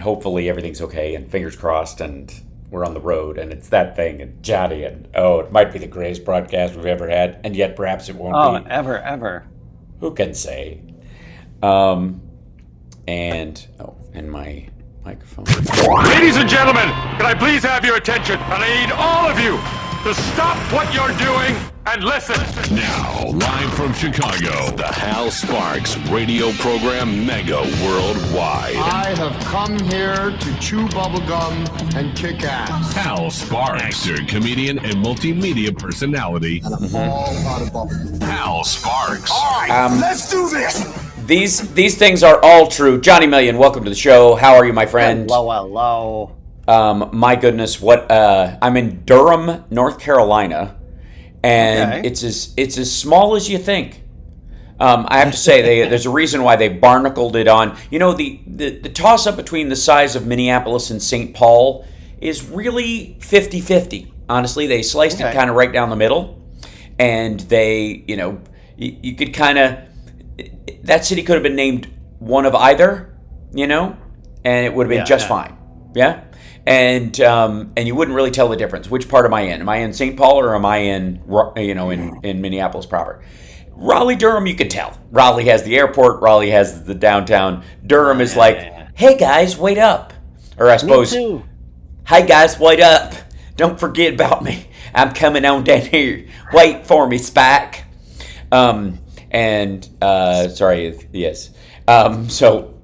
hopefully everything's okay, and fingers crossed, and we're on the road, and it's that thing, and Johnny, and it might be the greatest broadcast we've ever had, and yet perhaps it won't be. Ever. Who can say? And my microphone. Ladies and gentlemen, can I please have your attention? And I need all of you to stop what you're doing and listen. Now, live from Chicago, the Hal Sparks radio program Mega Worldwide. I have come here to chew bubblegum and kick ass. Hal Sparks, actor, comedian, and multimedia personality. And I'm all out of bubblegum. Hal Sparks. All right, let's do this. These things are all true. Johnny Million, welcome to the show. How are you, my friend? Hello. My goodness, I'm in Durham, North Carolina, and it's as small as you think. I have to say, there's a reason why they barnacled it on. You know, the toss-up between the size of Minneapolis and St. Paul is really 50-50. Honestly, they sliced it kind of right down the middle, and they, you could kind of, that city could have been named one of either, and it would have been just fine. Yeah. And you wouldn't really tell the difference. Which part am I in? Am I in St. Paul or am I in Minneapolis proper? Raleigh, Durham, you can tell. Raleigh has the airport. Raleigh has the downtown. Durham is like, hey guys, wait up. Or I suppose, hey guys, wait up. Don't forget about me. I'm coming on down here. Wait for me, Spike. Sorry, yes. So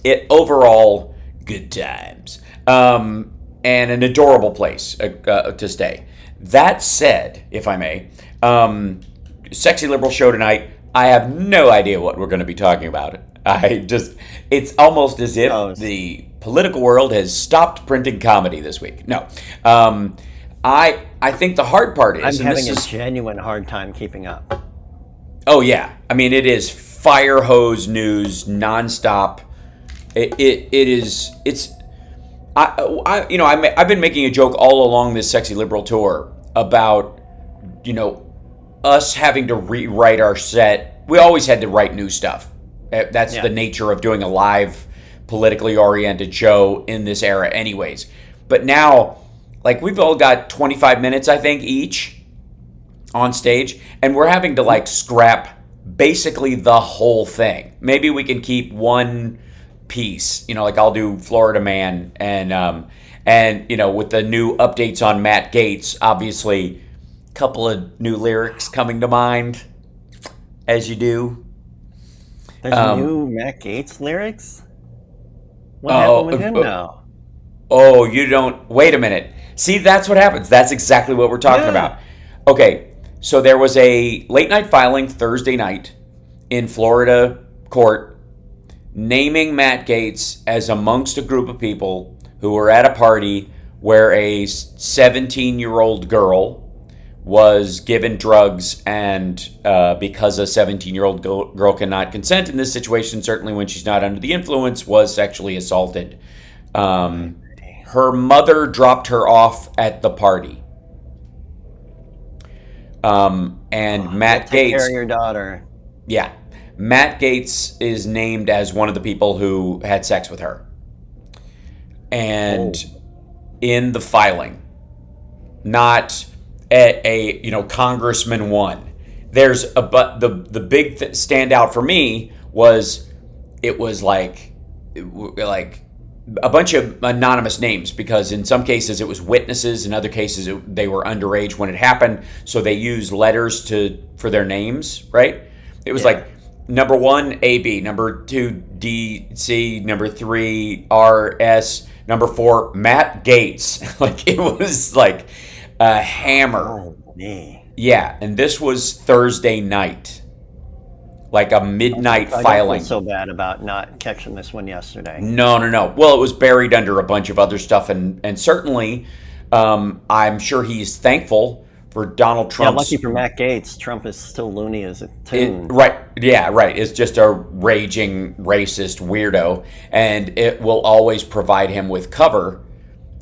it overall, good times. And an adorable place to stay. That said, if I may, Sexy Liberal show tonight, I have no idea what we're going to be talking about. It's almost as if the political world has stopped printing comedy this week. No. I think the hard part is... I'm having a genuine hard time keeping up. Oh, yeah. I mean, it is fire hose news nonstop. I've been making a joke all along this Sexy Liberal tour about, us having to rewrite our set. We always had to write new stuff. That's the nature of doing a live, politically oriented show in this era anyways. But now, we've all got 25 minutes, I think, each on stage, and we're having to, scrap basically the whole thing. Maybe we can keep one piece, I'll do Florida Man, and with the new updates on Matt Gaetz, obviously a couple of new lyrics coming to mind, as you do. There's new Matt Gaetz lyrics? What happened with him now? Oh, you don't, wait a minute. See, that's what happens. That's exactly what we're talking about. Okay, so there was a late night filing Thursday night in Florida court naming Matt Gaetz as amongst a group of people who were at a party where a 17-year-old girl was given drugs, and because a 17-year-old girl cannot consent in this situation, certainly when she's not under the influence, was sexually assaulted. Her mother dropped her off at the party. Matt Gaetz... Take care of your daughter. Yeah. Matt Gaetz is named as one of the people who had sex with her. And in the filing, not a Congressman one. There's the big standout for me was it was like a bunch of anonymous names, because in some cases it was witnesses, in other cases they were underage when it happened, so they used letters for their names, right? It was like number 1 AB, number 2 DC, number 3 RS, number 4 Matt Gaetz. It was like a hammer. Oh, man. Yeah, and this was Thursday night. Like a midnight filing. I don't feel so bad about not catching this one yesterday. No. Well, it was buried under a bunch of other stuff, and certainly I'm sure he's thankful for Donald Trump's... Yeah, lucky for Matt Gaetz, Trump is still loony as a tune. Right. It's just a raging racist weirdo, and it will always provide him with cover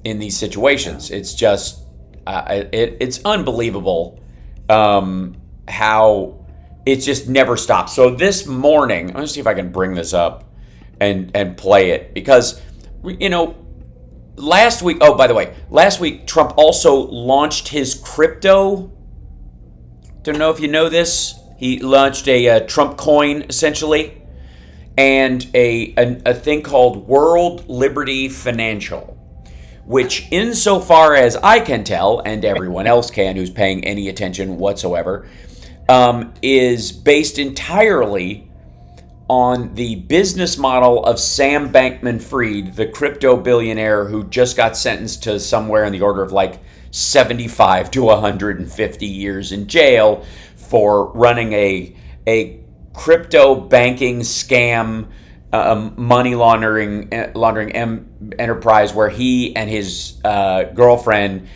in these situations. It's just... it's unbelievable how... It just never stops. So this morning, I'm going to see if I can bring this up and play it, because last week, oh, by the way, last week Trump also launched his crypto. Don't know if you know this. He launched a Trump coin, essentially, and a thing called World Liberty Financial, which, insofar as I can tell, and everyone else can who's paying any attention whatsoever, is based entirely on the business model of Sam Bankman-Fried, the crypto billionaire who just got sentenced to somewhere in the order of like 75 to 150 years in jail for running a crypto banking scam, money laundering enterprise where he and his girlfriend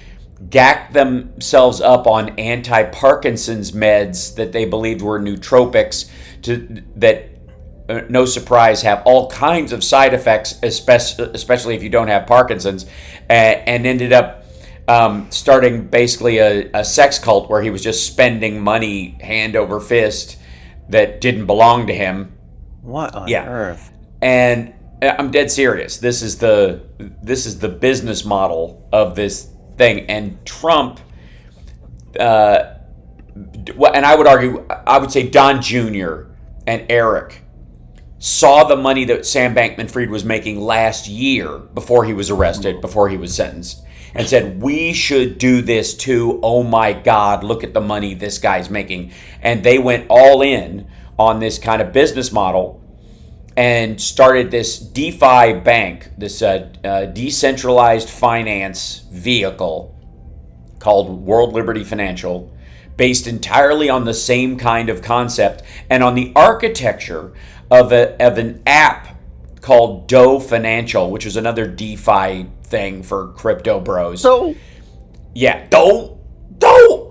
gacked themselves up on anti-Parkinson's meds that they believed were nootropics that, no surprise, have all kinds of side effects, especially if you don't have Parkinson's, and ended up starting basically a sex cult where he was just spending money hand over fist that didn't belong to him. What on earth? And I'm dead serious. This is the business model of this thing. And Trump, and I would say Don Jr. and Eric saw the money that Sam Bankman-Fried was making last year before he was arrested, before he was sentenced, and said, we should do this too. Oh my God, look at the money this guy's making. And they went all in on this kind of business model and started this DeFi bank, this decentralized finance vehicle called World Liberty Financial, based entirely on the same kind of concept and on the architecture of an app called Doe Financial, which is another DeFi thing for crypto bros. So, yeah, Doe,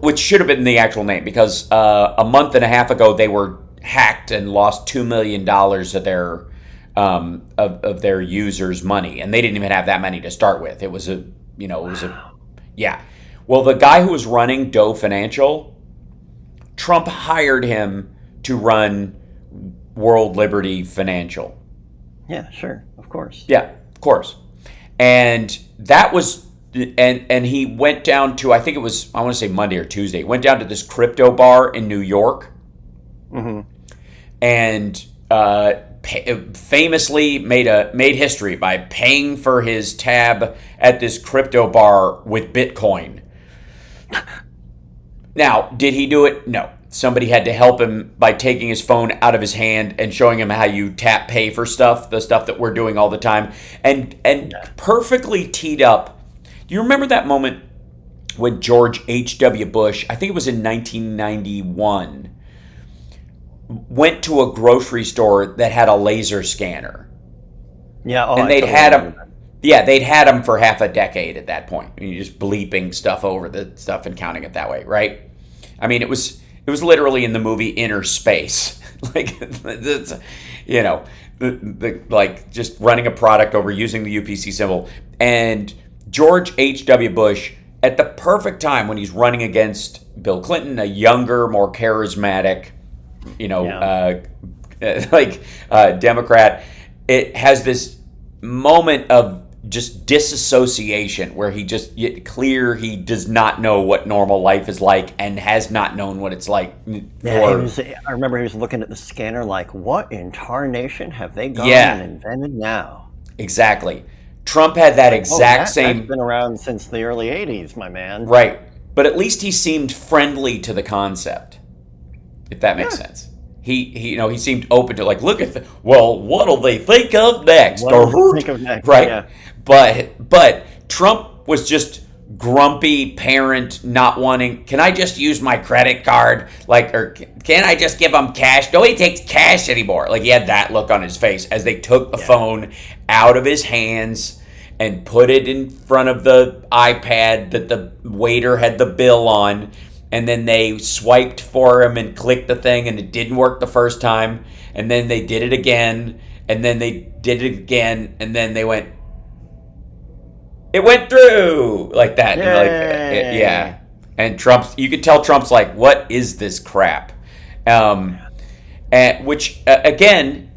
which should have been the actual name, because a month and a half ago they were hacked and lost $2 million of their users' money, and they didn't even have that money to start with. It was yeah. Well, the guy who was running Doe Financial, Trump hired him to run World Liberty Financial. Yeah, sure, of course. Yeah, of course. And that was, and he went down to, I think it was, I want to say Monday or Tuesday, went down to this crypto bar in New York, and famously made history by paying for his tab at this crypto bar with Bitcoin. Now, did he do it? No. Somebody had to help him by taking his phone out of his hand and showing him how you tap pay for stuff, the stuff that we're doing all the time, and perfectly teed up. Do you remember that moment when George H.W. Bush, I think it was in 1991, went to a grocery store that had a laser scanner? Yeah, and they'd had him. Yeah, they'd had him for half a decade at that point. You're just bleeping stuff over the stuff and counting it that way, right? I mean, it was literally in the movie Inner Space, like like just running a product over using the UPC symbol. And George H.W. Bush, at the perfect time when he's running against Bill Clinton, a younger, more charismatic, Democrat, it has this moment of just disassociation where he does not know what normal life is like and has not known what it's like. I remember he was looking at the scanner like, what in tarnation have they gone and invented now? Exactly. Trump had that exact same... That's been around since the early 80s, my man. Right. But at least he seemed friendly to the concept, if that makes sense. He seemed open to, like, look at what'll they think of next? Right? Yeah. But Trump was just grumpy parent not wanting, can I just use my credit card? Like, or can I just give him cash? Nobody takes cash anymore. Like, he had that look on his face as they took the phone out of his hands and put it in front of the iPad that the waiter had the bill on. And then they swiped for him and clicked the thing, and it didn't work the first time. And then they did it again, and then they did it again, and then they went, it went through, like that. And And you could tell Trump's like, what is this crap? Which, again,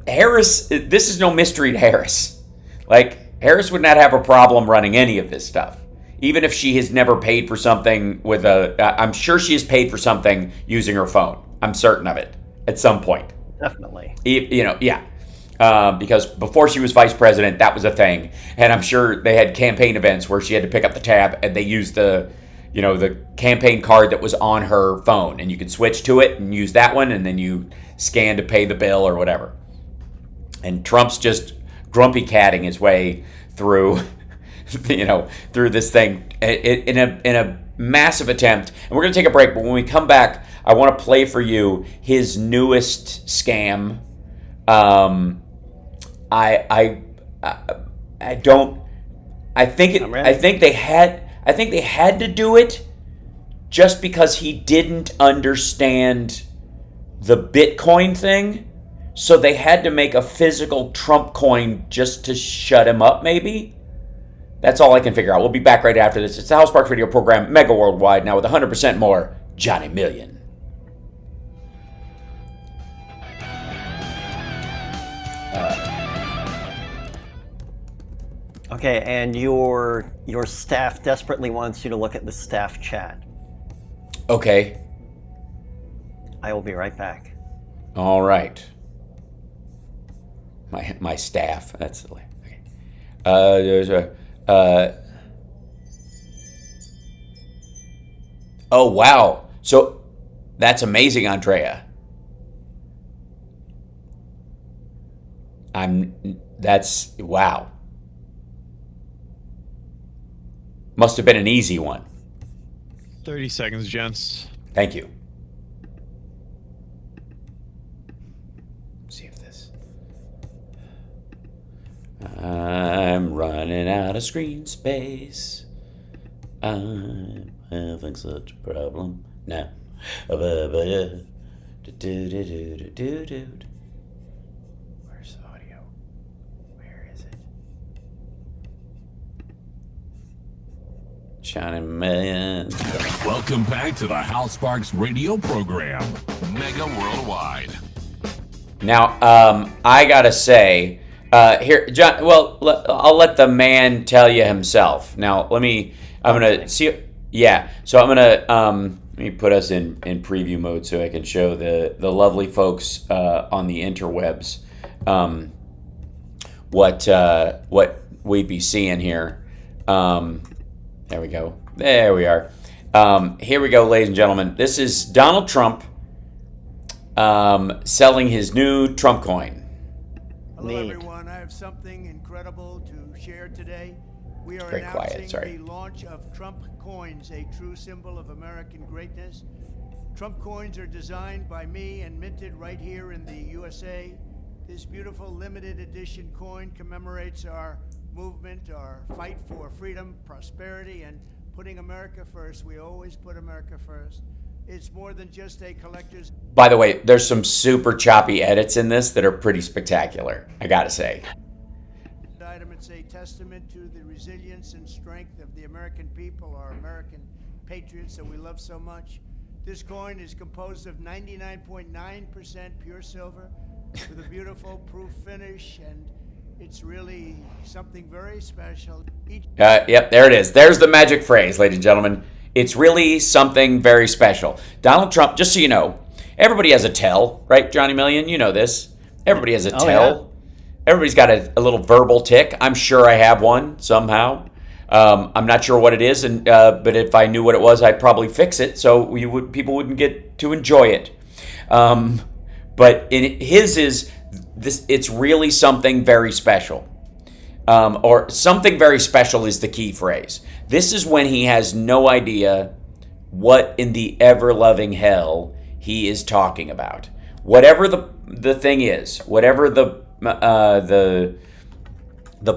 Harris, this is no mystery to Harris. Like, Harris would not have a problem running any of this stuff. Even if she has never paid for something with I'm sure she has paid for something using her phone. I'm certain of it at some point. Definitely. Because before she was vice president, that was a thing. And I'm sure they had campaign events where she had to pick up the tab and they used the campaign card that was on her phone. And you could switch to it and use that one, and then you scan to pay the bill or whatever. And Trump's just grumpy catting his way through, through this thing in a massive attempt. And we're going to take a break, but when we come back, I want to play for you his newest scam. I think they had to do it just because he didn't understand the Bitcoin thing. So they had to make a physical Trump coin just to shut him up, maybe? That's all I can figure out. We'll be back right after this. It's the Hal Sparks radio program, Mega Worldwide, now with 100% more Johnny Million. Okay, and your staff desperately wants you to look at the staff chat. Okay. I will be right back. All right. My staff. That's silly. Okay. There's a. Oh wow! So that's amazing, Andrea. That's wow. Must have been an easy one. 30 seconds, gents. Thank you. See if this. I'm running out of screen space. I'm having such a problem now. Where's the audio? Where is it? Johnny Million. Welcome back to the Hal Sparks radio program, Mega Worldwide. Now, I gotta say, here, John. Well, I'll let the man tell you himself. Now, I'm gonna see. Yeah, so I'm gonna let me put us in preview mode so I can show the lovely folks on the interwebs what we'd be seeing here. There we go. There we are. Here we go, ladies and gentlemen. This is Donald Trump selling his new Trump coin. Hello, everyone. I have something incredible to share today. We are announcing the launch of Trump coins, a true symbol of American greatness. Trump coins are designed by me and minted right here in the USA. This beautiful limited edition coin commemorates our movement, our fight for freedom, prosperity, and putting America first. We always put America first. It's more than just a collector's. By the way, there's some super choppy edits in this that are pretty spectacular, I gotta say. It's a testament to the resilience and strength of the American people, our American patriots that we love so much. This coin is composed of 99.9% pure silver with a beautiful proof finish, and it's really something very special. Yep, there it is. There's the magic phrase, ladies and gentlemen. It's really something very special. Donald Trump, just so you know, everybody has a tell, right, Johnny Million? You know this. Everybody has a tell. Yeah. Everybody's got a little verbal tick. I'm sure I have one somehow. I'm not sure what it is, but if I knew what it was, I'd probably fix it so people wouldn't get to enjoy it. But in his is this. It's really something very special, or something very special is the key phrase. This is when he has no idea what in the ever-loving hell he is talking about. Whatever the thing is, whatever the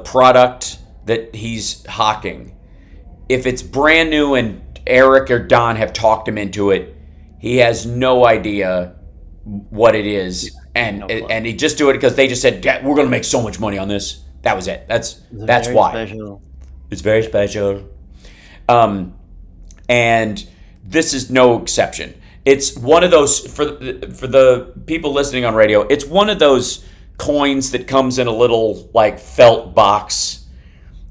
product that he's hawking, if it's brand new and Eric or Don have talked him into it, he has no idea what it is, and he just do it because they just said we're going to make so much money on this. That was it. That's why. Special. It's very special. And this is no exception. It's one of those for the people listening on radio. It's one of those coins that comes in a little like felt box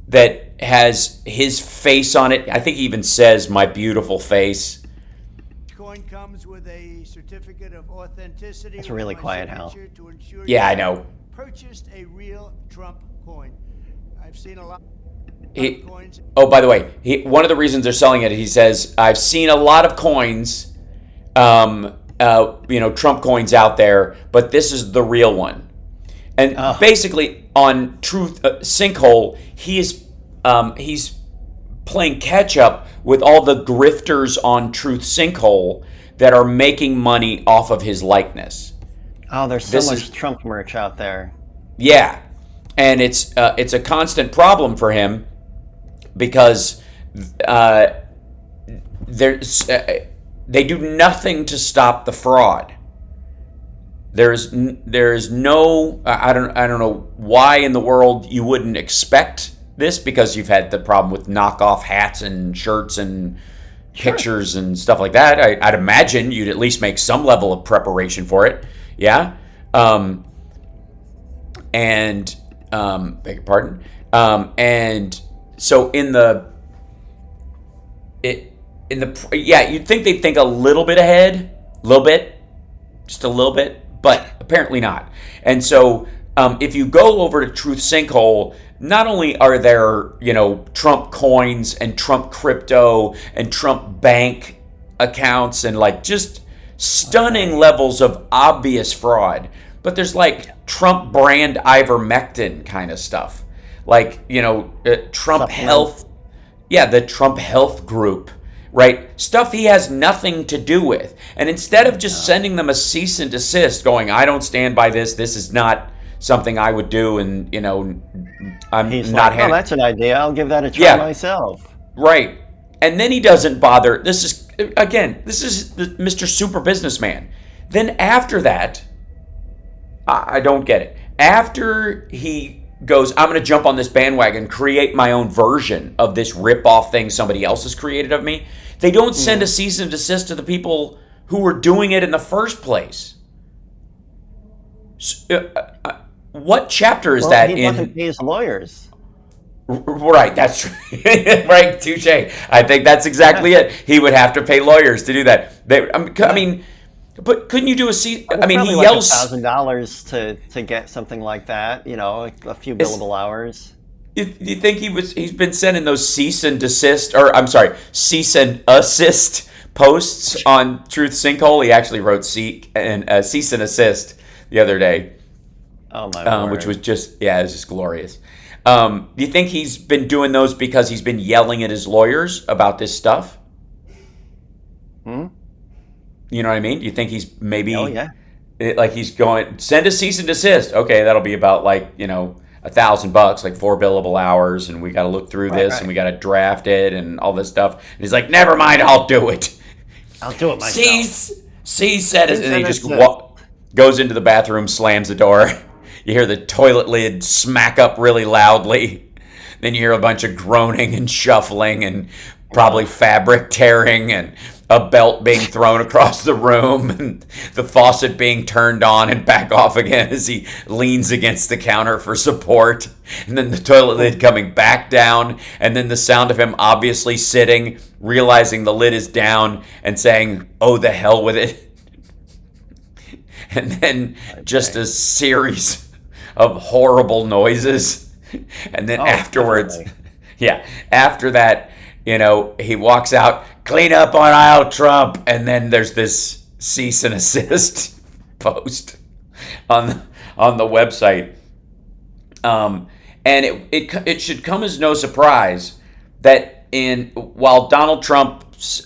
that has his face on it. I think he even says "my beautiful face." Coin comes with a certificate of authenticity. It's really quiet, Hal. Yeah, I know. Purchased a real Trump coin. I've seen a lot. Coins. Oh, by the way, one of the reasons they're selling it, he says, I've seen a lot of coins, Trump coins out there, but this is the real one. And basically, on Truth Sinkhole, he's playing catch up with all the grifters on Truth Sinkhole that are making money off of his likeness. Oh, there's so much Trump merch out there. Yeah, and it's a constant problem for him because they do nothing to stop the fraud. There's no I don't know why in the world you wouldn't expect this, because you've had the problem with knockoff hats and shirts and pictures and stuff like that. I'd imagine you'd at least make some level of preparation for it. Yeah. Beg your pardon. And so you'd think they'd think a little bit ahead, just a little bit, but apparently not. And so, if you go over to Truth Sinkhole, not only are there, Trump coins and Trump crypto and Trump bank accounts and like just stunning levels of obvious fraud, but there's like Trump brand ivermectin kind of stuff. Like, Trump Health. Yeah, the Trump Health Group, right? Stuff he has nothing to do with. And instead of just sending them a cease and desist, going, I don't stand by this is not something I would do, and, He's not like, that's an idea. I'll give that a try myself. Right. And then he doesn't bother. This is Mr. Super Businessman. Then after that, I don't get it. After he goes, I'm going to jump on this bandwagon, create my own version of this rip-off thing somebody else has created of me, they don't send a cease and desist to the people who were doing it in the first place. What chapter is that in? He doesn't pay his lawyers. Right, that's true. Right, touche. I think that's exactly it. He would have to pay lawyers to do that. But couldn't you do a cease? I mean, he yells $1,000 to get something like that. A few billable hours. You think he's been sending those cease and assist posts on Truth Sinkhole? He actually wrote cease and assist the other day. Oh my word. Which was it was just glorious. Do you think he's been doing those because he's been yelling at his lawyers about this stuff? You know what I mean? Do you think he's maybe he's going, send a cease and desist? Okay, that'll be about $1,000, like 4 billable hours, and we got to look through this and we got to draft it and all this stuff. And he's like, never mind, I'll do it. I'll do it myself. Cease said it, and he just goes into the bathroom, slams the door. You hear the toilet lid smack up really loudly. Then you hear a bunch of groaning and shuffling and probably fabric tearing and a belt being thrown across the room and the faucet being turned on and back off again as he leans against the counter for support. And then the toilet lid coming back down, and then the sound of him obviously sitting, realizing the lid is down and saying, oh, the hell with it. And then just a series of horrible noises. And then afterwards, after that, he walks out, clean up on aisle Trump, and then there's this cease and assist post on the website. And it should come as no surprise that while Donald Trump's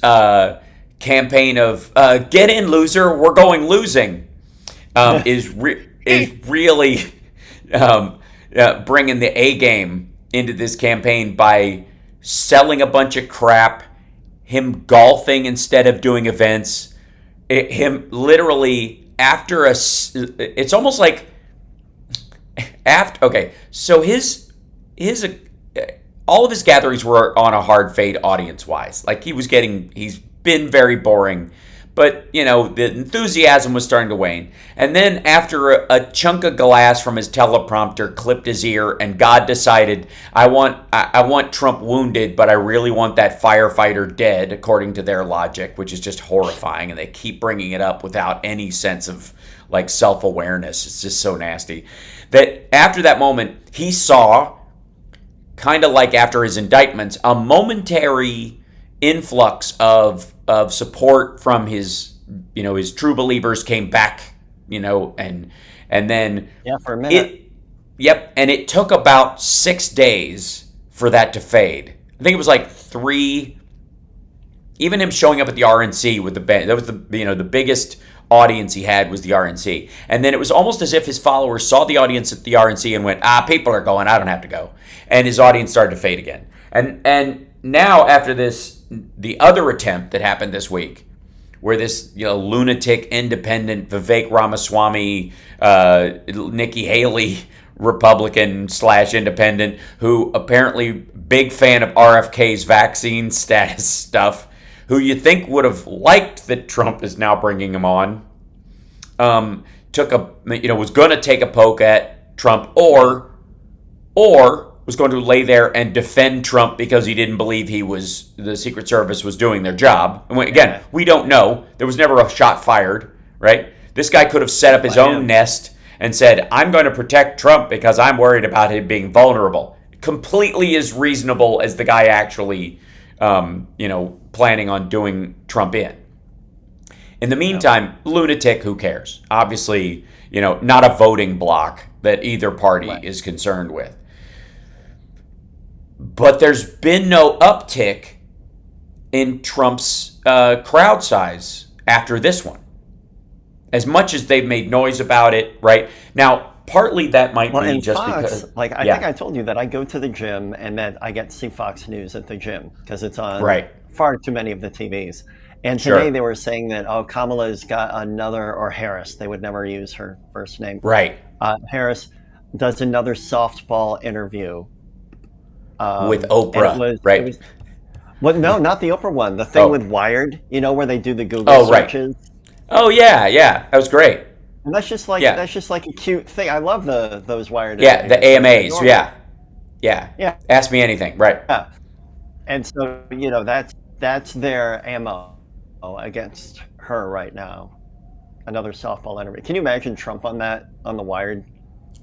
campaign of get in loser, we're going losing is really bringing the A game into this campaign by selling a bunch of crap, him golfing instead of doing events, him literally it's almost like so his all of his gatherings were on a hard fade audience wise. Like he's been very boring, But, you know, the enthusiasm was starting to wane. And then after a chunk of glass from his teleprompter clipped his ear, and God decided, I want Trump wounded, but I really want that firefighter dead, according to their logic, which is just horrifying. And they keep bringing it up without any sense of, like, self-awareness. It's just so nasty. That after that moment, he saw, kind of like after his indictments, a momentary influx of support from his, you know, his true believers came back, you know, and then for a minute. And it took about 6 days for that to fade. I think it was like 3. Even him showing up at the RNC with the band, that was the biggest audience he had was the RNC. And then it was almost as if his followers saw the audience at the RNC and went, people are going, I don't have to go. And his audience started to fade again. And now after this, the other attempt that happened this week, where this, you know, lunatic independent Vivek Ramaswamy, Nikki Haley Republican / independent, who apparently big fan of RFK's vaccine status stuff, who you think would have liked that Trump is now bringing him on, was going to take a poke at Trump, or was going to lay there and defend Trump because he didn't believe the Secret Service was doing their job. And again, we don't know. There was never a shot fired, right? This guy could have set up his own nest and said, I'm going to protect Trump because I'm worried about him being vulnerable. Completely as reasonable as the guy actually, planning on doing Trump in. In the meantime, lunatic, who cares? Obviously, you know, not a voting bloc that either party is concerned with. But there's been no uptick in Trump's crowd size after this one. As much as they've made noise about it, right? Now, partly that might be just Fox, because... I think I told you that I go to the gym and that I get to see Fox News at the gym because it's on far too many of the TVs. And today they were saying that, Kamala's got another, or Harris, they would never use her first name. Right. Harris does another softball interview. With Oprah, right? No, not the Oprah one. The thing with Wired, you know, where they do the Google searches. Right. Oh yeah, that was great. And that's just like a cute thing. I love those Wired. Yeah, the AMAs. Yeah. Ask me anything, right? Yeah. And so, you know, that's their ammo against her right now. Another softball interview. Can you imagine Trump on the Wired?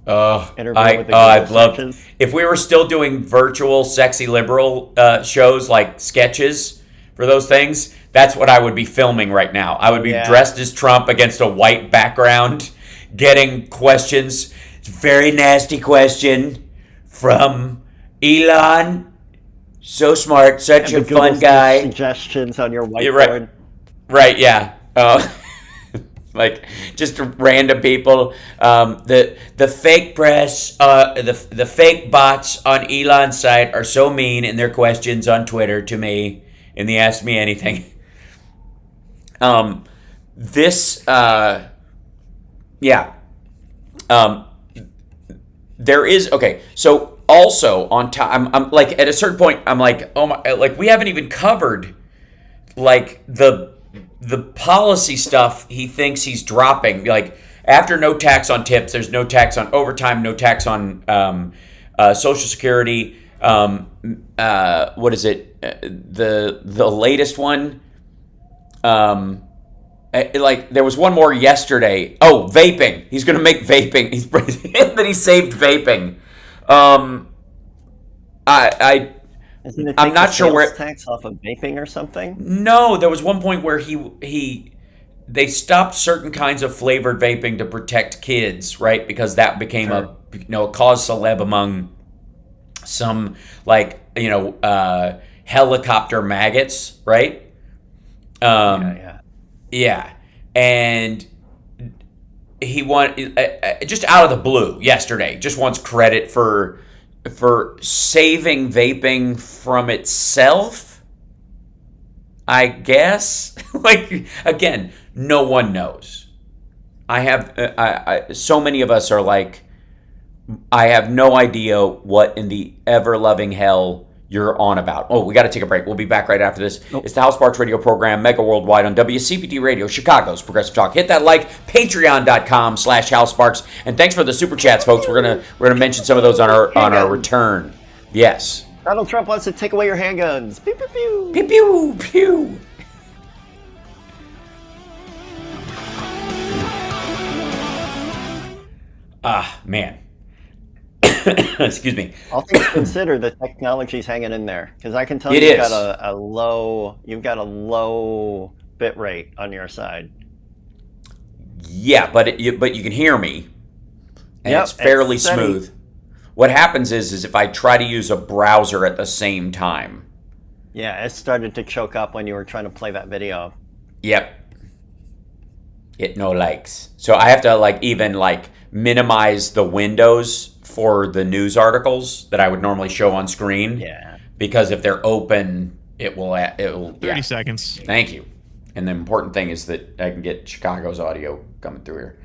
I'd love if we were still doing virtual sexy liberal shows, like sketches for those things. That's what I would be filming right now. I would be dressed as Trump against a white background, getting questions. It's a very nasty question from Elon. So smart, such a fun guy. Suggestions on your whiteboard. Right. Yeah. Like just random people, the fake press, the fake bots on Elon's site are so mean in their questions on Twitter to me in the Ask Me Anything. There is so also on top, I'm like at a certain point, I'm like, oh my, like we haven't even covered like the policy stuff he thinks he's dropping. Like after no tax on tips, there's no tax on overtime, no tax on Social Security. What is it? The latest one. Like there was one more yesterday. Oh, vaping. He's going to make vaping. He saved vaping. I'm not sure where tax off of vaping or something. No, there was one point where they stopped certain kinds of flavored vaping to protect kids, right? Because that became a cause celeb among some helicopter maggots, right? Yeah, and he just out of the blue yesterday. Just wants credit for saving vaping from itself, I guess. Like again, no one knows. So many of us are like, I have no idea what in the ever-loving hell you're on about. Oh, we got to take a break. We'll be back right after this. It's the Hal Sparks radio program, Mega Worldwide on WCPT Radio, Chicago's Progressive Talk. Hit that like, patreon.com/Hal Sparks. And thanks for the super chats, folks. We're gonna mention some of those on our return. Yes. Donald Trump wants to take away your handguns. Pew, pew, pew. Pew, pew, pew. Man. Excuse me. All things considered, the technology's hanging in there, because I can tell you've got a low bit rate on your side. Yeah, but you can hear me, and it's fairly smooth. What happens is if I try to use a browser at the same time. Yeah, it started to choke up when you were trying to play that video. Yep. It no likes. So I have to even minimize the windows for the news articles that I would normally show on screen. Yeah. Because if they're open, it will 30 seconds. Thank you. And the important thing is that I can get Chicago's audio coming through here.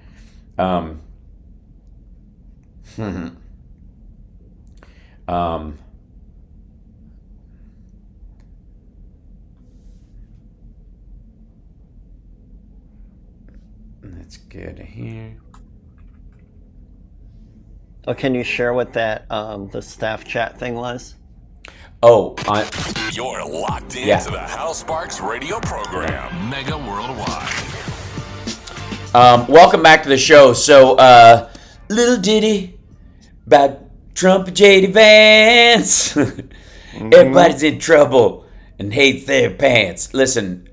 Let's get here. Oh, can you share what that the staff chat thing was? Oh, you're locked into the Hal Sparks radio program, Mega Worldwide. Welcome back to the show. So, little ditty about Trump and J.D. Vance. Everybody's in trouble and hates their pants. Listen,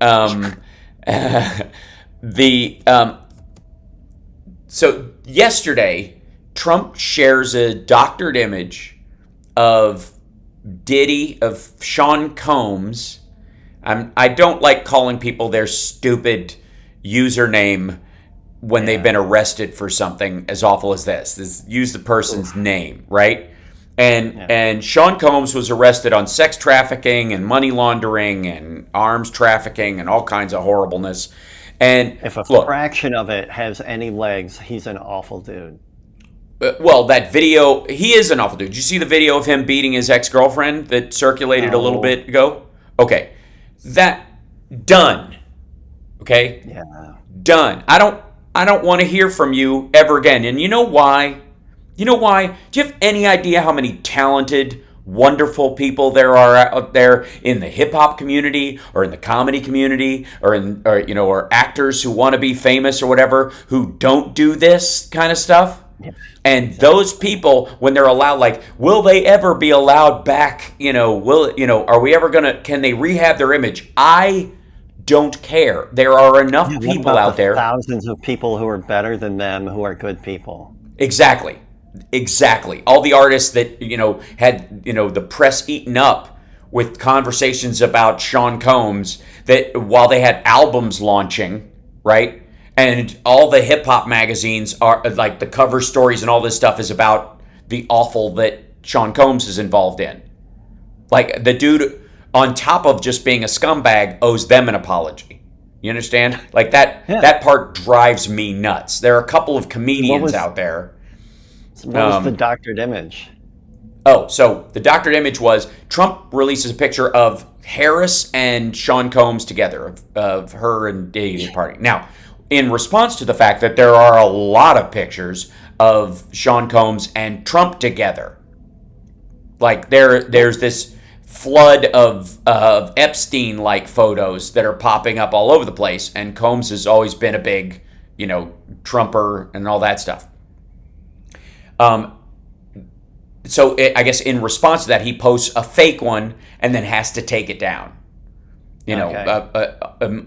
so yesterday, Trump shares a doctored image of Sean Combs. I don't like calling people their stupid username when they've been arrested for something as awful as this. Use the person's name, right? And Sean Combs was arrested on sex trafficking and money laundering and arms trafficking and all kinds of horribleness. And if a fraction of it has any legs, he's an awful dude. Well, that video, he is an awful dude. Did you see the video of him beating his ex-girlfriend that circulated a little bit ago? Okay. That, done. Okay? Yeah. Done. I don't want to hear from you ever again. And you know why? You know why? Do you have any idea how many talented, wonderful people there are out there in the hip-hop community or in the comedy community or actors who want to be famous or whatever who don't do this kind of stuff? Yeah. And those people, when they're allowed, will they ever be allowed back? Are we ever can they rehab their image? I don't care. There are enough people out there. Thousands of people who are better than them, who are good people. Exactly. All the artists that, had, the press eaten up with conversations about Sean Combs that while they had albums launching, right? And all the hip-hop magazines are the cover stories and all this stuff is about the awful that Sean Combs is involved in. The dude, on top of just being a scumbag, owes them an apology. You understand? That part drives me nuts. There are a couple of comedians out there. What was the doctored image? Oh, so the doctored image was Trump releases a picture of Harris and Sean Combs together, of her and dating party. Now, in response to the fact that there are a lot of pictures of Sean Combs and Trump together. There's this flood of Epstein-like photos that are popping up all over the place, and Combs has always been a big, Trumper and all that stuff. So I guess in response to that, he posts a fake one and then has to take it down,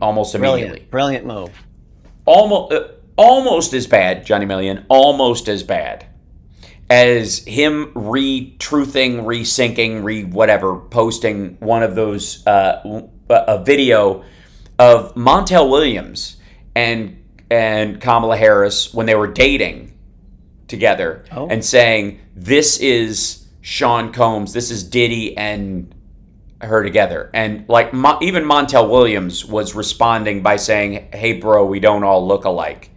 almost immediately. Brilliant move. Almost as bad, Johnny Million, almost as bad as him re-truthing, re-syncing, posting one of those, a video of Montel Williams and Kamala Harris when they were dating together and saying, this is Sean Combs, this is Diddy and her together. And even Montel Williams was responding by saying, hey bro, we don't all look alike.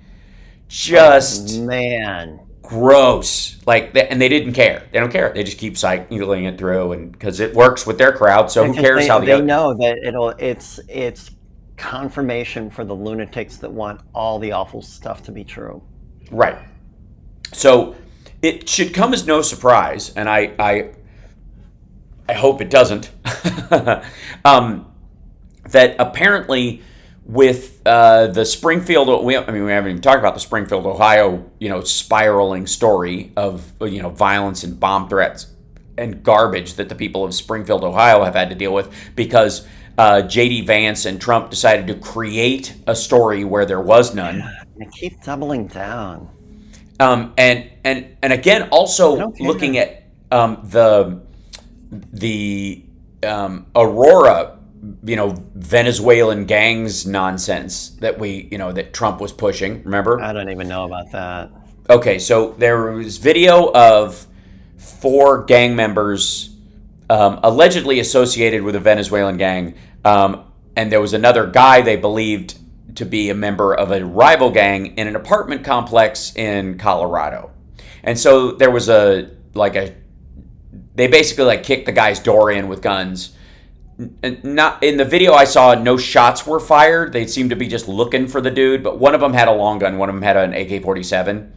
Just man, gross. And they didn't care. They don't care. They just keep cycling it through, and because it works with their crowd. So who cares how they know that it's confirmation for the lunatics that want all the awful stuff to be true. Right. So it should come as no surprise, and I hope it doesn't, that apparently with the Springfield, we haven't even talked about the Springfield, Ohio, spiraling story of, violence and bomb threats and garbage that the people of Springfield, Ohio have had to deal with because J.D. Vance and Trump decided to create a story where there was none. They keep doubling down. And again, also looking at the Aurora, Venezuelan gangs nonsense that that Trump was pushing. Remember? I don't even know about that. Okay, so there was video of 4 gang members allegedly associated with a Venezuelan gang, and there was another guy they believed to be a member of a rival gang in an apartment complex in Colorado. And so there was they basically kicked the guy's door in with guns. Not in the video I saw, no shots were fired. They seemed to be just looking for the dude, but one of them had a long gun, one of them had an AK-47.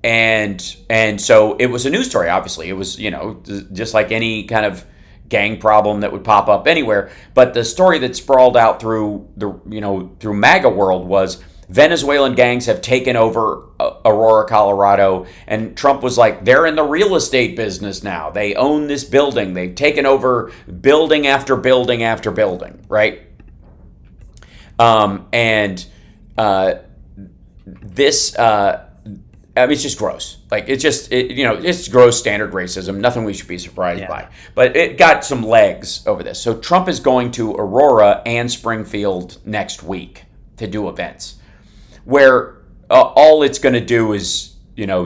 And so it was a news story, obviously. It was, just like any kind of gang problem that would pop up anywhere. But the story that sprawled out through through MAGA world was Venezuelan gangs have taken over Aurora, Colorado, and Trump was like, they're in the real estate business now. They own this building. They've taken over building after building after building, right? This, it's just gross. It's gross standard racism. Nothing we should be surprised by. But it got some legs over this. So Trump is going to Aurora and Springfield next week to do events, where all it's going to do is,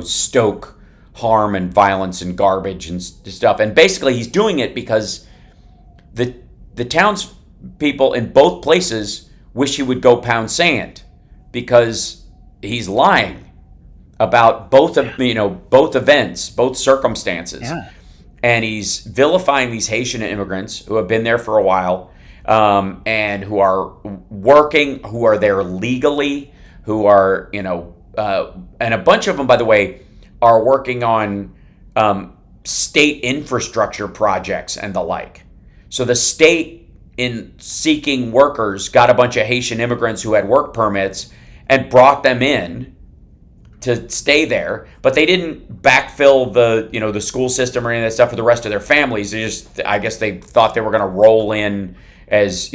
stoke harm and violence and garbage and stuff. And basically, he's doing it because the townspeople in both places wish he would go pound sand, because he's lying about both events, both circumstances. Yeah. And he's vilifying these Haitian immigrants who have been there for a while, and who are working, who are there legally, who are, and a bunch of them, by the way, are working on state infrastructure projects and the like. So the state, in seeking workers, got a bunch of Haitian immigrants who had work permits and brought them in to stay there, but they didn't backfill the school system or any of that stuff for the rest of their families. I guess they thought they were going to roll in as,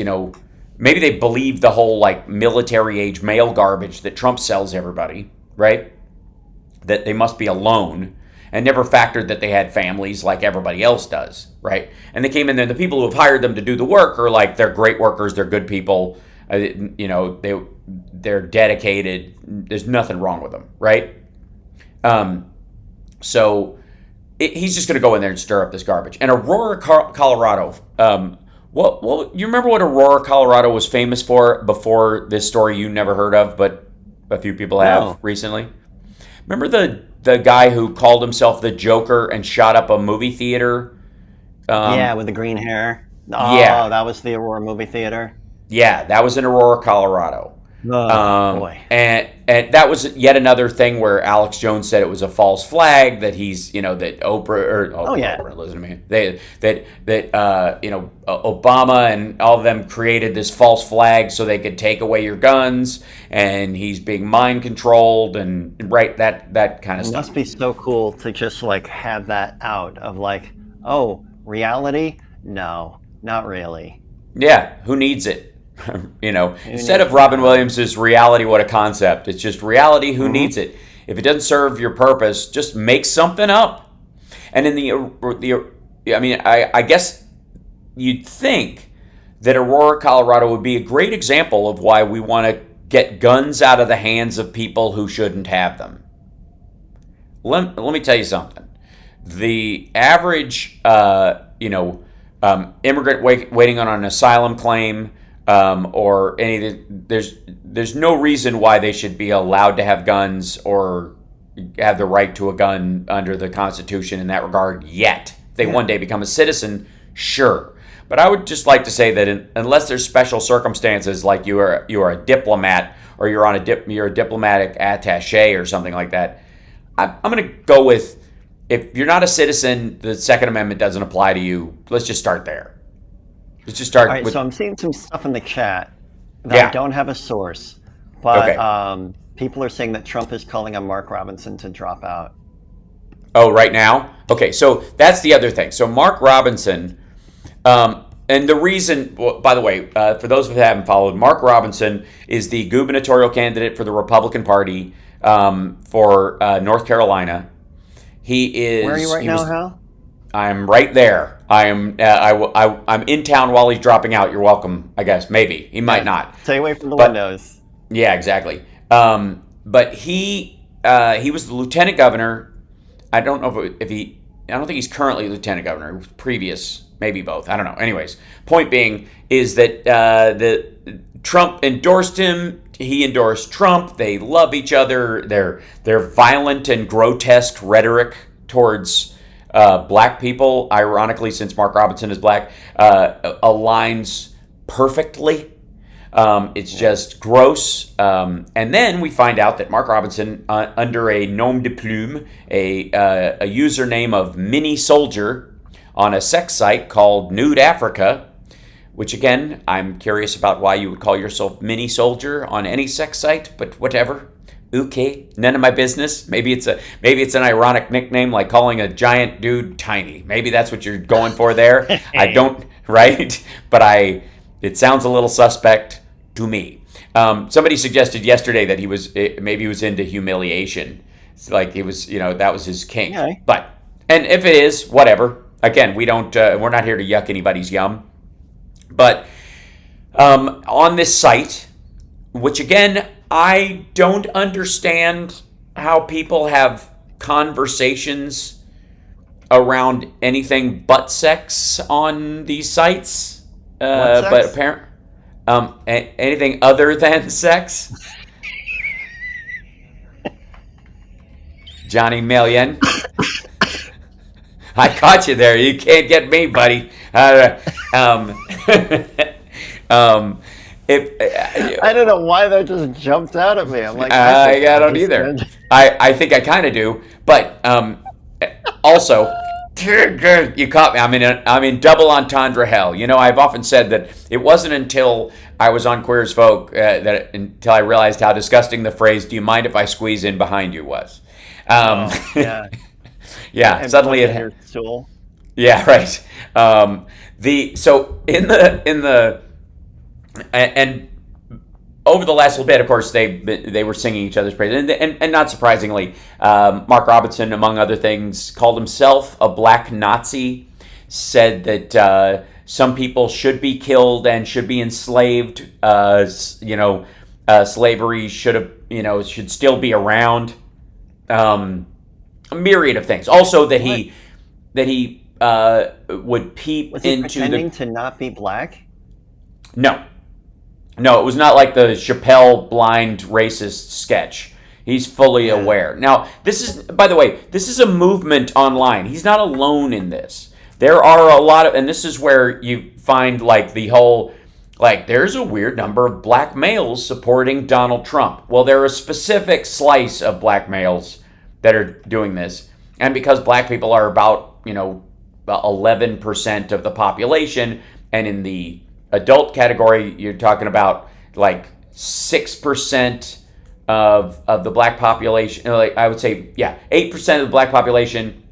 maybe they believed the whole military age mail garbage that Trump sells everybody, right? That they must be alone, and never factored that they had families like everybody else does, right? And they came in there, the people who have hired them to do the work are they're great workers, they're good people, they're dedicated, there's nothing wrong with them, right? So he's just going to go in there and stir up this garbage. And Aurora, Colorado, you remember what Aurora, Colorado was famous for before this story you never heard of, but a few people have recently? Remember the guy who called himself the Joker and shot up a movie theater? With the green hair. Oh, that was the Aurora movie theater. Yeah, that was in Aurora, Colorado. Boy. And that was yet another thing where Alex Jones said it was a false flag, that he's, that Oprah, Oprah, listen to me, that Obama and all of them created this false flag so they could take away your guns, and he's being mind controlled, and that kind of stuff. It must be so cool to just have that out of reality? No, not really. Yeah, who needs it? Instead of Robin Williams' Reality, What a Concept, it's just reality, who needs it? If it doesn't serve your purpose, just make something up. And in I guess you'd think that Aurora, Colorado would be a great example of why we want to get guns out of the hands of people who shouldn't have them. Let me tell you something. The average, immigrant waiting on an asylum claim, or any of the, there's no reason why they should be allowed to have guns or have the right to a gun under the Constitution in that regard yet. If they one day become a citizen, sure. But I would just like to say that unless there's special circumstances, like you are a diplomat or you're a diplomatic attaché or something like that, I'm going to go with, if you're not a citizen, the Second Amendment doesn't apply to you. Let's just start there. Let's just start. All right, so I'm seeing some stuff in the chat that I don't have a source, but people are saying that Trump is calling on Mark Robinson to drop out. Oh, right now? Okay, so that's the other thing. So Mark Robinson, and the reason, by the way, for those of you who haven't followed, Mark Robinson is the gubernatorial candidate for the Republican Party for North Carolina. He is. Where are you right now, Hal? I'm right there. I'm in town while he's dropping out. You're welcome, I guess. Maybe. He might not. Stay away from the windows. Yeah, exactly. But he was the lieutenant governor. I don't know I don't think he's currently lieutenant governor. Previous, maybe both. I don't know. Anyways, point being is that the Trump endorsed him. He endorsed Trump. They love each other. Their violent and grotesque rhetoric towards black people, ironically, since Mark Robinson is black, aligns perfectly. It's just gross. And then we find out that Mark Robinson, under a nom de plume, a username of Mini Soldier on a sex site called Nude Africa, which again, I'm curious about why you would call yourself Mini Soldier on any sex site, but whatever. Okay, none of my business. Maybe it's an ironic nickname, like calling a giant dude tiny. Maybe that's what you're going for there. I don't, right? But it sounds a little suspect to me. Somebody suggested yesterday that he was into humiliation. It's like he was, that was his kink. Okay. And if it is, whatever. Again, we're not here to yuck anybody's yum. But on this site, which again, I don't understand how people have conversations around anything but sex on these sites. But apparently, anything other than sex. Johnny Million. I caught you there. You can't get me, buddy. I don't know why that just jumped out at me. I'm like, I don't either. I think I kind of do, but also, you caught me. I'm in double entendre hell. I've often said that it wasn't until I was on Queer as Folk until I realized how disgusting the phrase "Do you mind if I squeeze in behind you?" was. Yeah. Yeah. And suddenly it. Your stool. Yeah. Right. And over the last little bit, of course, they were singing each other's praise, and not surprisingly, Mark Robinson, among other things, called himself a black Nazi, said that some people should be killed and should be enslaved. Slavery should still be around. A myriad of things. Also, that he would peep Was he into pretending to not be black? No, it was not like the Chappelle blind racist sketch. He's fully aware. Now, this is, by the way, this is a movement online. He's not alone in this. There are a lot of, and this is where you find like the whole, like there's a weird number of black males supporting Donald Trump. Well, there are a specific slice of black males that are doing this. And because black people are about, 11% of the population, and in the adult category, you're talking about like 6% of the black population. Like I would say, 8% of the black population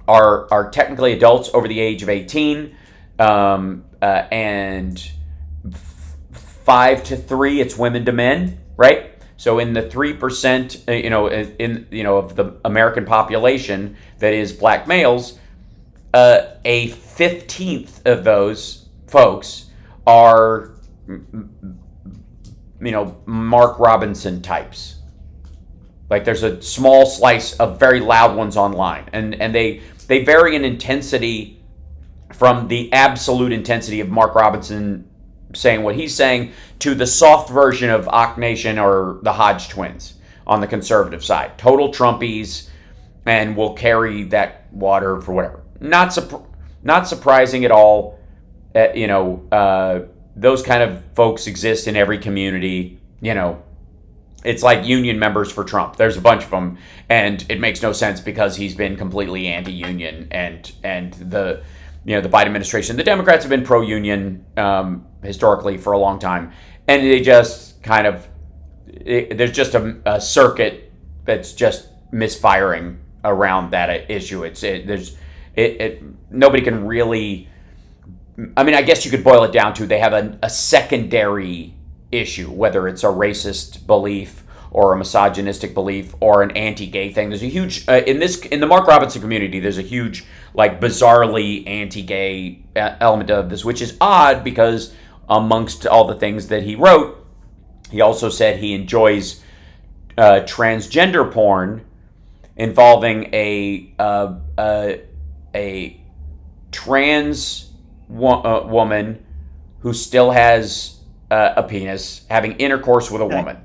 are technically adults over the age of 18, and 5 to 3, it's women to men, right? So in the 3%, of the American population that is black males, a 15th of those folks are, Mark Robinson types. Like there's a small slice of very loud ones online, and they vary in intensity from the absolute intensity of Mark Robinson saying what he's saying to the soft version of Ak Nation or the Hodge twins on the conservative side. Total Trumpies, and will carry that water for whatever. Not surprising at all. Those kind of folks exist in every community. It's like union members for Trump. There's a bunch of them, and it makes no sense because he's been completely anti-union, and the Biden administration, the Democrats have been pro-union historically for a long time, and they just kind of there's just a circuit that's just misfiring around that issue. Nobody can really. I mean, I guess you could boil it down to they have a secondary issue, whether it's a racist belief or a misogynistic belief or an anti-gay thing. There's a huge in the Mark Robinson community. There's a huge, bizarrely anti-gay element of this, which is odd because amongst all the things that he wrote, he also said he enjoys transgender porn involving a trans woman who still has a penis having intercourse with a woman.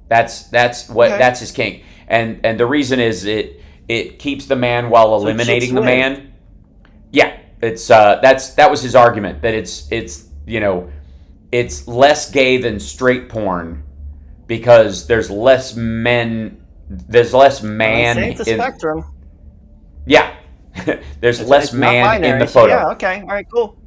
That's his kink, and the reason is it keeps the man while eliminating the man. Yeah, that was his argument, that it's less gay than straight porn because there's less man. It's a spectrum. Yeah. There's less man in the photo. Yeah, okay. All right, cool.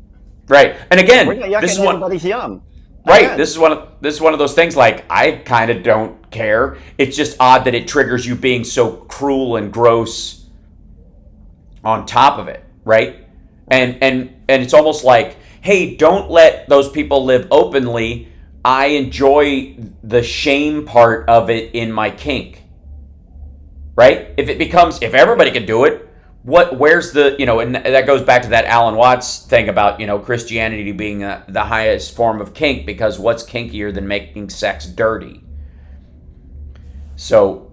Right. And again, this is everybody's yum. Right. Again. This is one of those things, I kind of don't care. It's just odd that it triggers you being so cruel and gross on top of it, right? And it's almost like, hey, don't let those people live openly. I enjoy the shame part of it in my kink. Right? If everybody can do it, where's the, and that goes back to that Alan Watts thing about, Christianity being the highest form of kink, because what's kinkier than making sex dirty? So,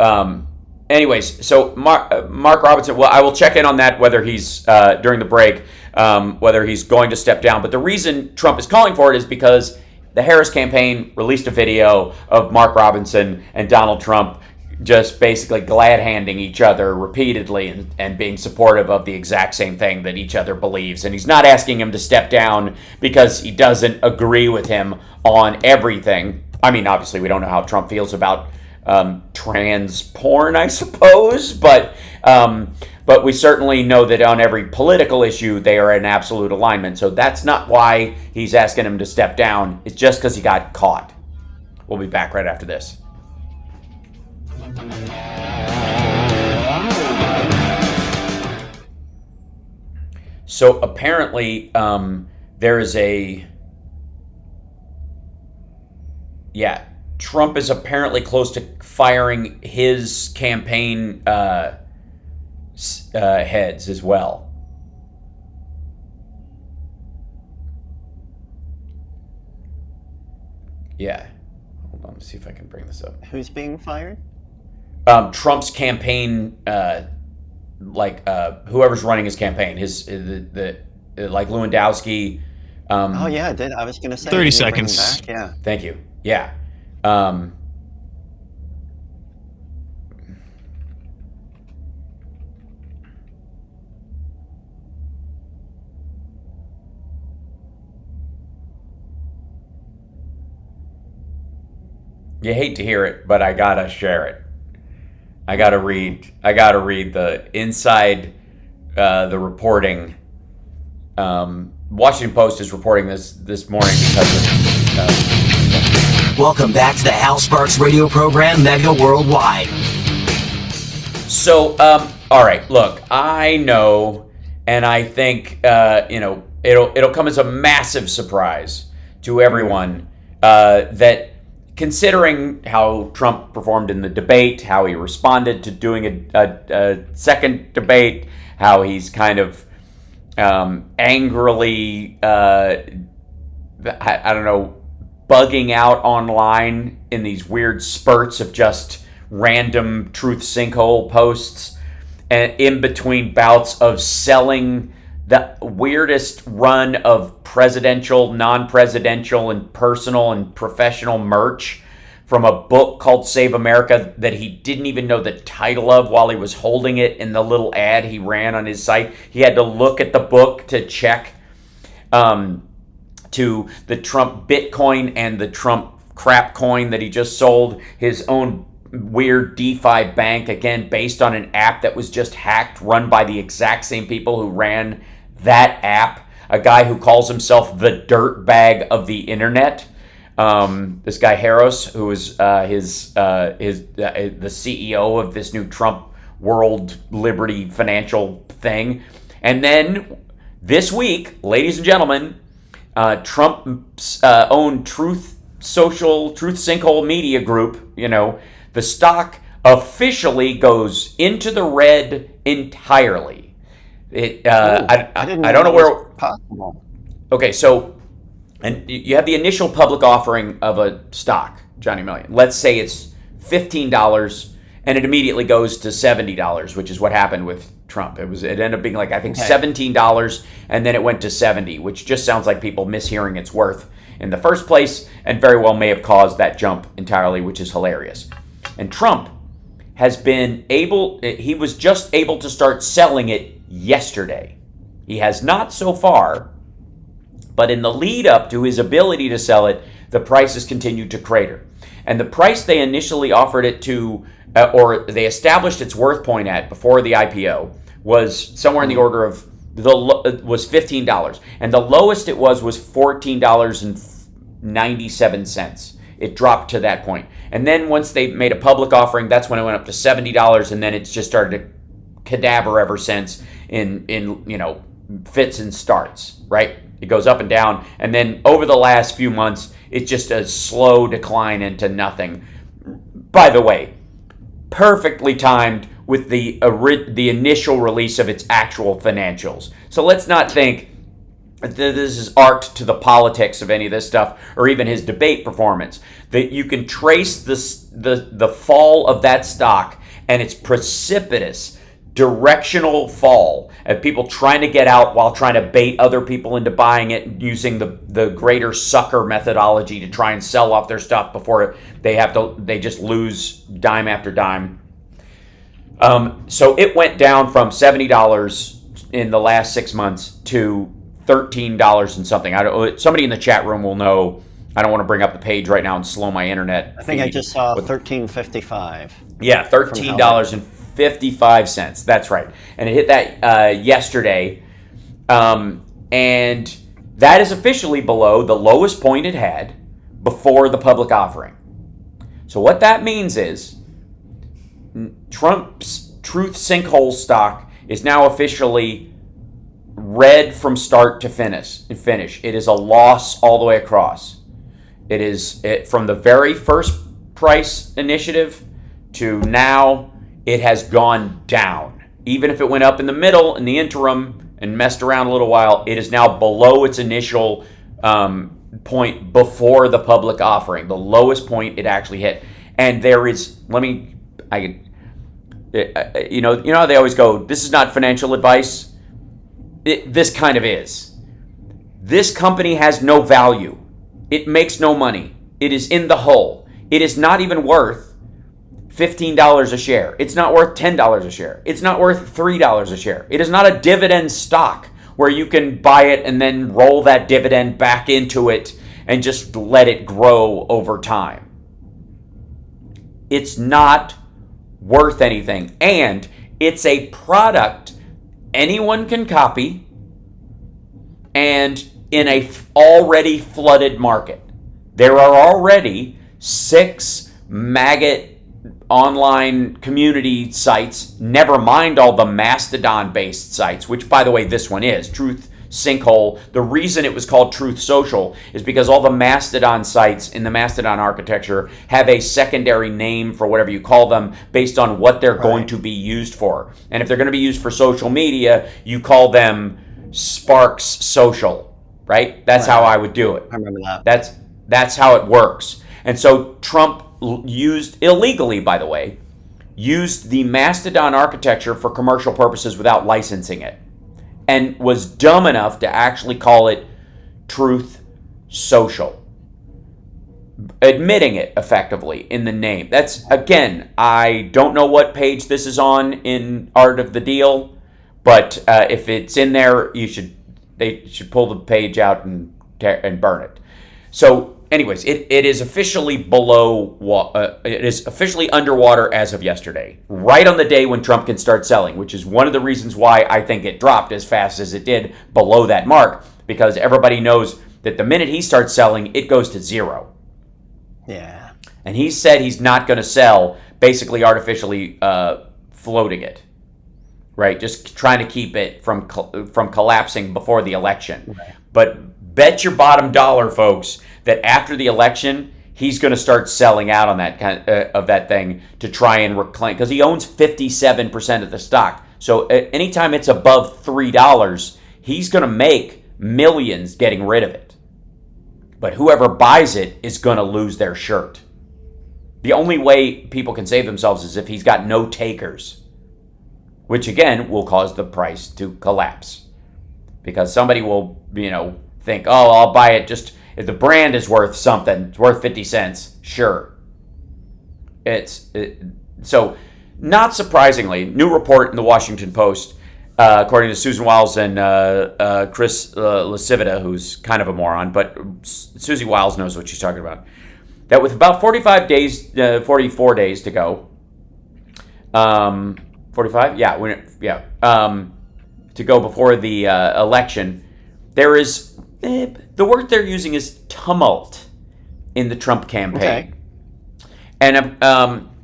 anyways, so Mark Robinson, well, I will check in on that, whether he's, during the break, whether he's going to step down. But the reason Trump is calling for it is because the Harris campaign released a video of Mark Robinson and Donald Trump just basically glad-handing each other repeatedly and being supportive of the exact same thing that each other believes. And he's not asking him to step down because he doesn't agree with him on everything. I mean, obviously, we don't know how Trump feels about trans porn, I suppose, but we certainly know that on every political issue, they are in absolute alignment. So that's not why he's asking him to step down. It's just because he got caught. We'll be back right after this. So apparently, there is Trump is apparently close to firing his campaign heads as well. Yeah. Hold on, let's see if I can bring this up. Who's being fired? Trump's campaign, whoever's running his campaign, like Lewandowski. Oh yeah, I did. I was going to say 30 seconds. Back? Yeah. Thank you. Yeah. You hate to hear it, but I gotta share it. I gotta read the inside the reporting. Washington Post is reporting this morning because of. Welcome back to the Hal Sparks radio program, Mega Worldwide. So, all right, look, I know, and I think it'll come as a massive surprise to everyone that. Considering how Trump performed in the debate, how he responded to doing a second debate, how he's kind of angrily, I don't know, bugging out online in these weird spurts of just random truth sinkhole posts, and in between bouts of selling the weirdest run of presidential, non-presidential, and personal and professional merch from a book called Save America that he didn't even know the title of while he was holding it in the little ad he ran on his site. He had to look at the book to check to the Trump Bitcoin and the Trump crap coin that he just sold, his own weird DeFi bank, again, based on an app that was just hacked, run by the exact same people who ran that app. A guy who calls himself the dirtbag of the internet. This guy Harris, who is the CEO of this new Trump World Liberty financial thing. And then this week, ladies and gentlemen, Trump's own Truth Sinkhole Media Group, the stock officially goes into the red entirely. I don't know where possible. Okay, so and you have the initial public offering of a stock, Johnny Million. Let's say it's $15, and it immediately goes to $70, which is what happened with Trump. It ended up being like, I think, $17, and then it went to $70, which just sounds like people mishearing its worth in the first place, and very well may have caused that jump entirely, which is hilarious. And Trump has been he was just able to start selling it yesterday. He has not so far, but in the lead up to his ability to sell it, the price has continued to crater. And the price they initially offered it to, or they established its worth point at before the IPO, was somewhere in the order of was $15, and the lowest it was $14.97. It dropped to that point, and then once they made a public offering, that's when it went up to $70, and then it's just started to cadaver ever since in fits and starts. Right, it goes up and down, and then over the last few months, it's just a slow decline into nothing. By the way, perfectly timed with the initial release of its actual financials. So let's not think that this is art to the politics of any of this stuff, or even his debate performance. That you can trace the fall of that stock and its precipitous directional fall of people trying to get out while trying to bait other people into buying it, using the greater sucker methodology to try and sell off their stuff before they just lose dime after dime. So it went down from $70 in the last 6 months to $13 and something. Somebody in the chat room will know. I don't want to bring up the page right now and slow my internet. I think I just saw $13.55. Yeah, $13.55. That's right. And it hit that yesterday. And that is officially below the lowest point it had before the public offering. So what that means is Trump's Truth Sinkhole stock is now officially red from start to finish. It is a loss all the way across. It is from the very first price initiative to now, it has gone down. Even if it went up in the middle, in the interim, and messed around a little while, it is now below its initial point before the public offering, the lowest point it actually hit. And there is, how they always go, this is not financial advice. This kind of is. This company has no value. It makes no money. It is in the hole. It is not even worth $15 a share. It's not worth $10 a share. It's not worth $3 a share. It is not a dividend stock where you can buy it and then roll that dividend back into it and just let it grow over time. It's not worth anything. And it's a product anyone can copy, and in a already flooded market. There are already 6 maggot online community sites, never mind all the Mastodon-based sites, which, by the way, this one is, Truth Sinkhole. The reason it was called Truth Social is because all the Mastodon sites in the Mastodon architecture have a secondary name for whatever you call them based on what they're going to be used for. And if they're going to be used for social media, you call them Sparks Social, right? That's how I would do it. I remember that. That's how it works. And so Trump used, illegally by the way, used the Mastodon architecture for commercial purposes without licensing it. and was dumb enough to actually call it Truth Social. Admitting it effectively in the name. That's, again, I don't know what page this is on in Art of the Deal, but if it's in there, they should pull the page out and burn it. So, anyways, it is officially it is officially underwater as of yesterday, right on the day when Trump can start selling, which is one of the reasons why I think it dropped as fast as it did below that mark, because everybody knows that the minute he starts selling, it goes to zero. Yeah. And he said he's not going to sell, basically artificially floating it, right? Just trying to keep it from collapsing before the election. Right. But bet your bottom dollar, folks, that after the election, he's going to start selling out on that kind of that thing to try and reclaim, because he owns 57% of the stock. So anytime it's above $3, he's going to make millions getting rid of it. But whoever buys it is going to lose their shirt. The only way people can save themselves is if he's got no takers, which again will cause the price to collapse, because somebody will, think, oh, I'll buy it just if the brand is worth something. It's worth 50 cents. Sure. So, not surprisingly, new report in the Washington Post, according to Susan Wiles and Chris Lasivita, who's kind of a moron, but Susie Wiles knows what she's talking about, that with about 44 days to go, 45? To go before the election, there is, the word they're using is tumult in the Trump campaign. Okay. And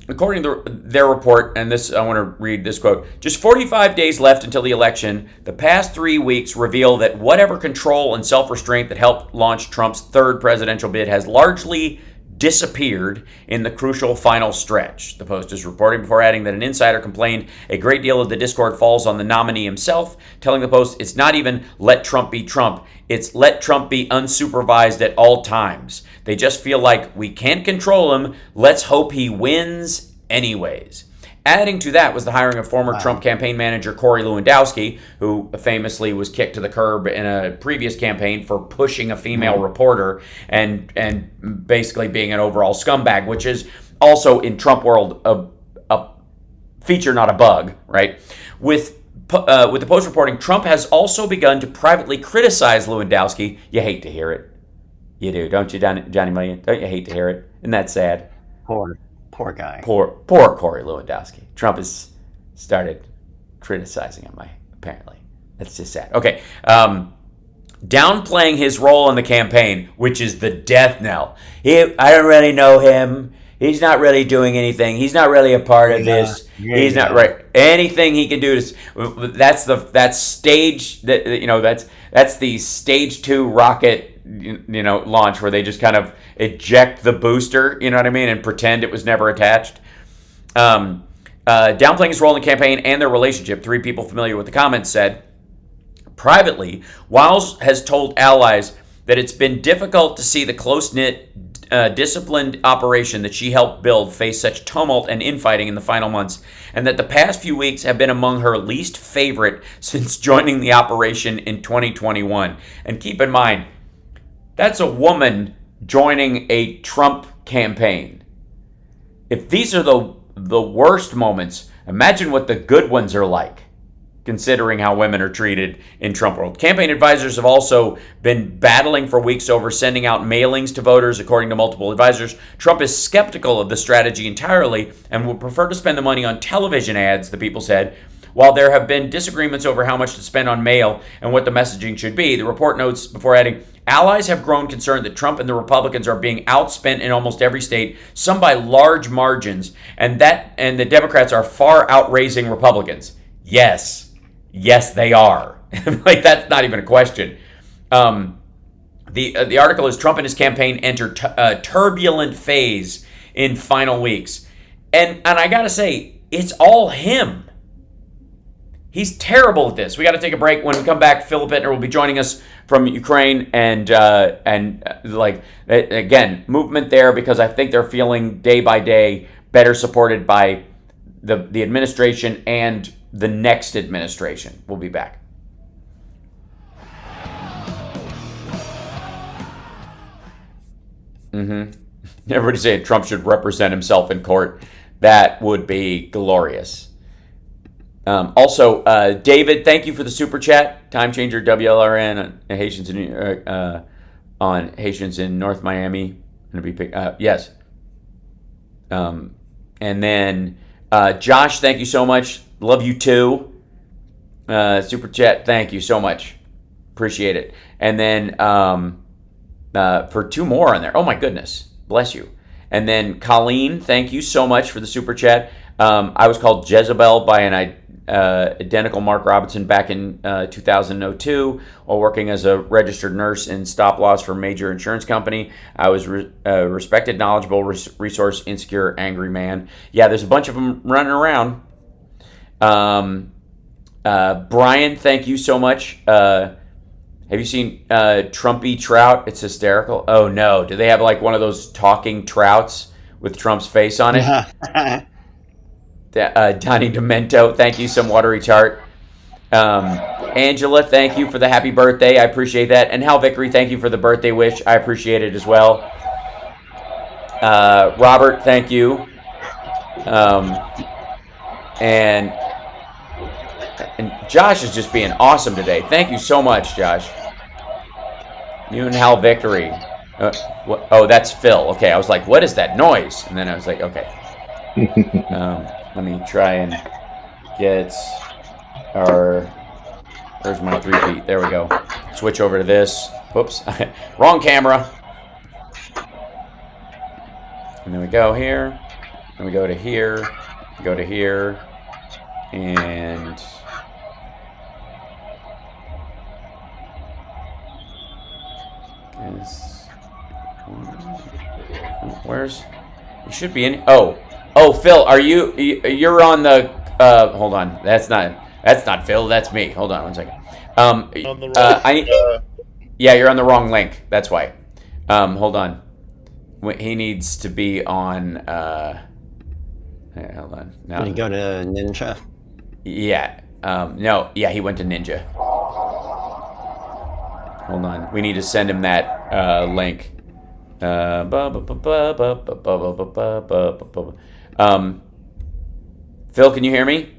according to their report, and this, I want to read this quote, just 45 days left until the election. The past 3 weeks reveal that whatever control and self-restraint that helped launch Trump's third presidential bid has largely disappeared in the crucial final stretch. The Post is reporting before adding that an insider complained a great deal of the discord falls on the nominee himself, telling the Post it's not even let Trump be Trump, it's let Trump be unsupervised at all times. They just feel like we can't control him, let's hope he wins anyways. Adding to that was the hiring of former Trump campaign manager Corey Lewandowski, who famously was kicked to the curb in a previous campaign for pushing a female reporter and basically being an overall scumbag, which is also in Trump world a feature, not a bug, right? With the Post reporting, Trump has also begun to privately criticize Lewandowski. You hate to hear it. You do, don't you, Johnny Million? Don't you hate to hear it? Isn't that sad? Poor guy. Poor Corey Lewandowski. Trump has started criticizing him, apparently. That's just sad. Okay. Downplaying his role in the campaign, which is the death knell. I don't really know him. He's not really doing anything. He's not really a part of this. He's not right. Anything he can do is that's the stage 2 rocket launch where they just kind of eject the booster, you know what I mean, and pretend it was never attached. Downplaying his role in the campaign and their relationship, 3 people familiar with the comments said, privately, Wiles has told allies that it's been difficult to see the close-knit, disciplined operation that she helped build face such tumult and infighting in the final months, and that the past few weeks have been among her least favorite since joining the operation in 2021. And keep in mind, that's a woman joining a Trump campaign. If these are the worst moments, imagine what the good ones are like, considering how women are treated in Trump world. Campaign advisors have also been battling for weeks over sending out mailings to voters, according to multiple advisors. Trump is skeptical of the strategy entirely and would prefer to spend the money on television ads, the people said. While there have been disagreements over how much to spend on mail and what the messaging should be, the report notes, before adding, allies have grown concerned that Trump and the Republicans are being outspent in almost every state, some by large margins, and the Democrats are far outraising Republicans. Yes, they are. Like, that's not even a question. The article is Trump and his campaign enter a turbulent phase in final weeks, and I gotta say, it's all him. He's terrible at this. We got to take a break. When we come back, Philip Ittner will be joining us from Ukraine, and again, movement there, because I think they're feeling day by day better supported by the administration and the next administration. We'll be back. Mm-hmm. Everybody saying Trump should represent himself in court. That would be glorious. Also, David, thank you for the super chat. Time changer WLRN on Haitians in North Miami. Yes. And then Josh, thank you so much. Love you too. Super chat, thank you so much. Appreciate it. And then for 2 more on there. Oh my goodness. Bless you. And then Colleen, thank you so much for the super chat. I was called Jezebel by an identical Mark Robinson back in 2002 while working as a registered nurse in stop loss for a major insurance company. I was a respected, knowledgeable, resource insecure, angry man. Yeah, there's a bunch of them running around. Brian, thank you so much. Have you seen Trumpy Trout? It's hysterical. Oh no, do they have like one of those talking trouts with Trump's face on it? Donnie Demento, thank you. Some watery chart. Angela, thank you for the happy birthday. I appreciate that. And Hal Vickery, thank you for the birthday wish. I appreciate it as well. Robert, thank you. And Josh is just being awesome today. Thank you so much, Josh. You and Hal Vickery. Oh, that's Phil. Okay, I was like, what is that noise? And then I was like, okay. Let me try and get our... Where's my 3-peat? There we go. Switch over to this. Whoops. Wrong camera. And then we go here. And we go to here. Go to here. And... Where's... You should be in... Oh, Phil, are you... You're on the... hold on. That's not Phil. That's me. Hold on one second. On the wrong, yeah, you're on the wrong link. That's why. Hold on. He needs to be on... hold on. No. Did he go to Ninja? Yeah. No. Yeah, he went to Ninja. Hold on. We need to send him that link. Phil, can you hear me?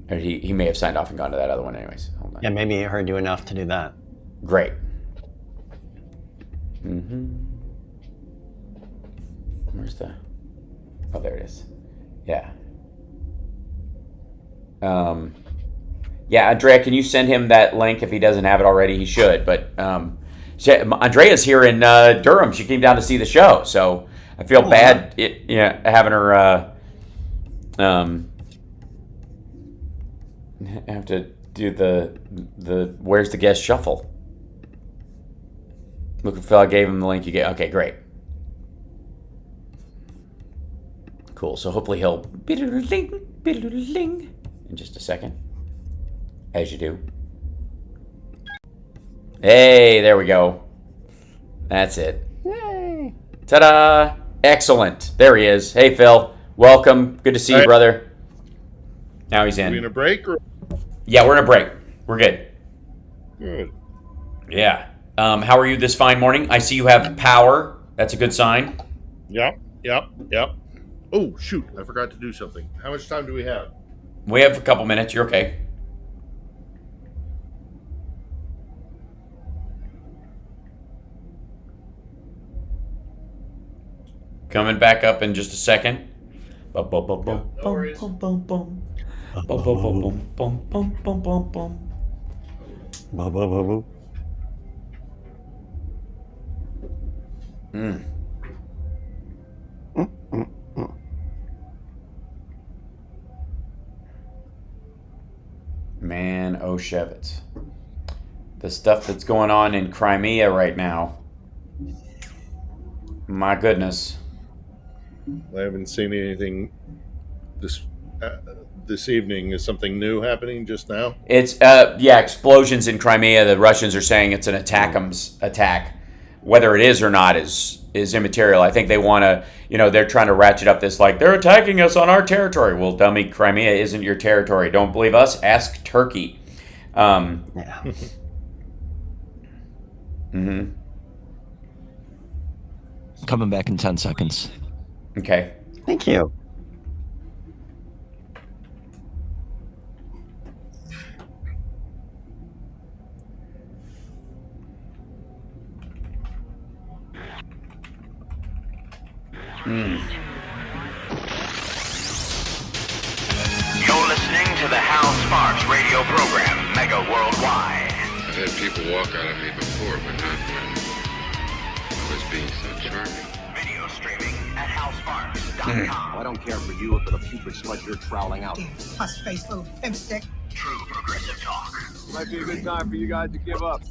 Or he may have signed off and gone to that other one anyways. Hold on. Yeah, maybe he heard you enough to do that. Great. Where's the... Oh, there it is. Yeah. Yeah, Andrea, can you send him that link if he doesn't have it already? He should, but Andrea's here in Durham. She came down to see the show, so I feel bad having her have to do the Where's the Guest Shuffle. Look, Phil, I gave him the link you gave. Okay, great. Cool, so hopefully he'll in just a second. As you do. Hey, there we go. That's it. Yay! Ta-da! Excellent. There he is. Hey, Phil. Welcome. Good to see you, brother. Now he's in. Are we in a break? Or? Yeah, we're in a break. We're good. Good. Yeah. How are you this fine morning? I see you have power. That's a good sign. Yep. Oh, shoot. I forgot to do something. How much time do we have? We have a couple minutes. You're okay. Coming back up in just a second. No worries. Man, oh Shevitz. The stuff that's going on in Crimea right now. My goodness. I haven't seen anything this evening. Is something new happening just now? It's explosions in Crimea. The Russians are saying it's an attack. Whether it is or not is immaterial. I think they want to, they're trying to ratchet up this like they're attacking us on our territory. Well, dummy, Crimea isn't your territory. Don't believe us? Ask Turkey. Coming back in 10 seconds. Okay. Thank you. You're listening to the Hal Sparks radio program, Mega Worldwide. I've had people walk out of me before, but not when I was being so charming. Video streaming at halsparks.com. I don't care for you if the putrid sludge you're troweling out. Puss-faced little pimpstick. True progressive talk. Might be a good time for you guys to give up.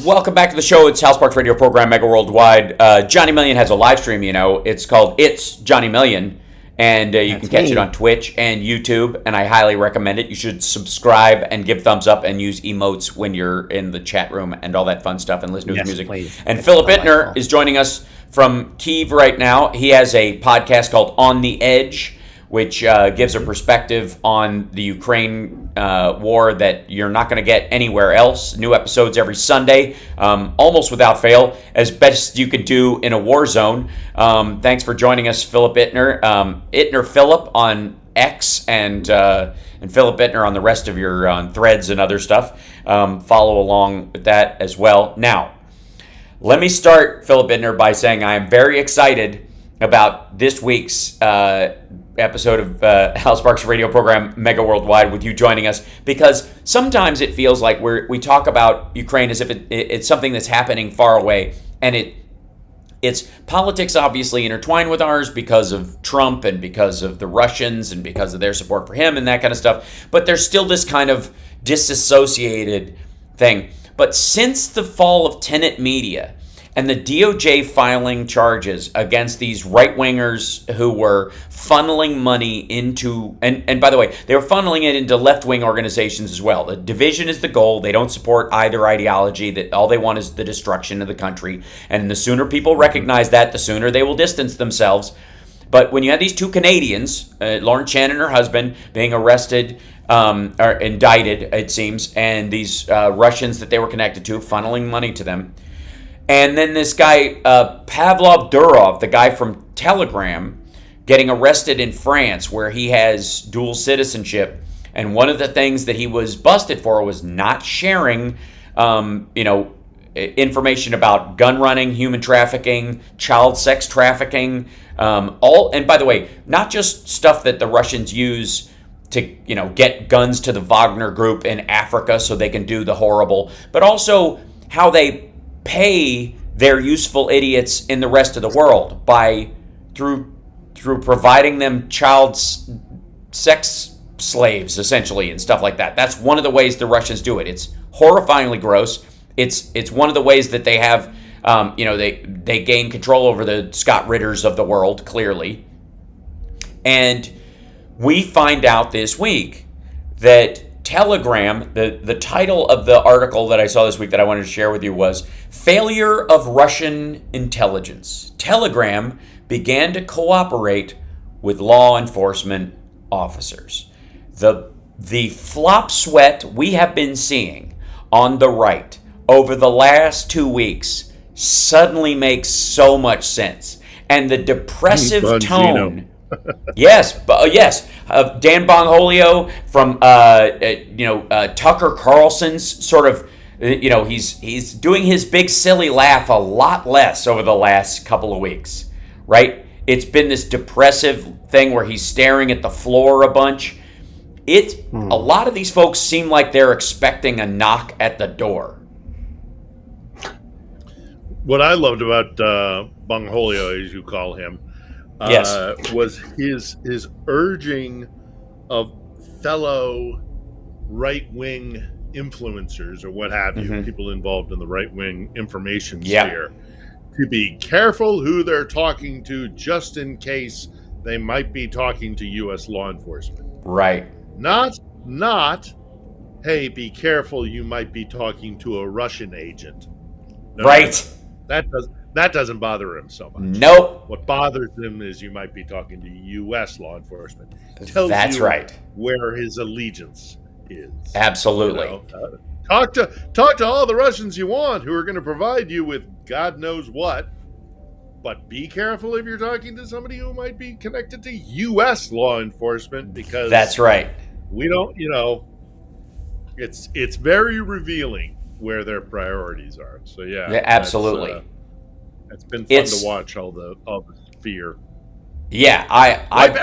Welcome back to the show. It's Hal Sparks radio program, Mega Worldwide. Johnny Million has a live stream, It's called It's Johnny Million. And you can catch it on Twitch and YouTube, and I highly recommend it. You should subscribe and give thumbs up and use emotes when you're in the chat room and all that fun stuff and listen to his music. Please. And Philip Ittner is joining us from Kyiv right now. He has a podcast called On the Edge, which gives a perspective on the Ukraine war that you're not going to get anywhere else. New episodes every Sunday, almost without fail, as best you could do in a war zone. Thanks for joining us, Philip Ittner. Ittner Philip on X and Philip Ittner on the rest of your on Threads and other stuff. Follow along with that as well. Now, let me start, Philip Ittner, by saying I am very excited about this week's episode of Hal Sparks radio program Mega Worldwide with you joining us, because sometimes it feels like we talk about Ukraine as if it's something that's happening far away, and its politics obviously intertwined with ours because of Trump and because of the Russians and because of their support for him and that kind of stuff, but there's still this kind of disassociated thing. But since the fall of Tenet Media and the DOJ filing charges against these right-wingers who were funneling money into, and by the way, they were funneling it into left-wing organizations as well. The division is the goal. They don't support either ideology. That all they want is the destruction of the country. And the sooner people recognize that, the sooner they will distance themselves. But when you have these two Canadians, Lauren Chan and her husband, being arrested, or indicted, it seems, and these Russians that they were connected to, funneling money to them, and then this guy, Pavlov Durov, the guy from Telegram, getting arrested in France where he has dual citizenship. And one of the things that he was busted for was not sharing, information about gun running, human trafficking, child sex trafficking, and by the way, not just stuff that the Russians use to, get guns to the Wagner group in Africa so they can do the horrible, but also how they pay their useful idiots in the rest of the world through providing them child sex slaves, essentially, and stuff like that. That's one of the ways the Russians do it. It's horrifyingly gross. It's one of the ways that they have, they gain control over the Scott Ritters of the world, clearly. And we find out this week that Telegram, the title of the article that I saw this week that I wanted to share with you was Failure of Russian Intelligence. Telegram began to cooperate with law enforcement officers. The flop sweat we have been seeing on the right over the last 2 weeks suddenly makes so much sense. And the depressive tone... Yes. Dan Bongholio from Tucker Carlson's sort of, he's doing his big silly laugh a lot less over the last couple of weeks, right? It's been this depressive thing where he's staring at the floor a bunch. A lot of these folks seem like they're expecting a knock at the door. What I loved about Bongholio, as you call him, was his urging of fellow right-wing influencers or what have you, people involved in the right-wing information sphere, to be careful who they're talking to just in case they might be talking to U.S. law enforcement. Right. Not, hey, be careful, you might be talking to a Russian agent. No, right. That doesn't bother him so much. Nope. What bothers him is you might be talking to U.S. law enforcement. That's right. Where his allegiance is. Absolutely. Talk to all the Russians you want who are going to provide you with God knows what. But be careful if you're talking to somebody who might be connected to U.S. law enforcement, because that's right. We don't, it's very revealing where their priorities are. So yeah, absolutely. It's been fun to watch all the fear. Yeah, wipe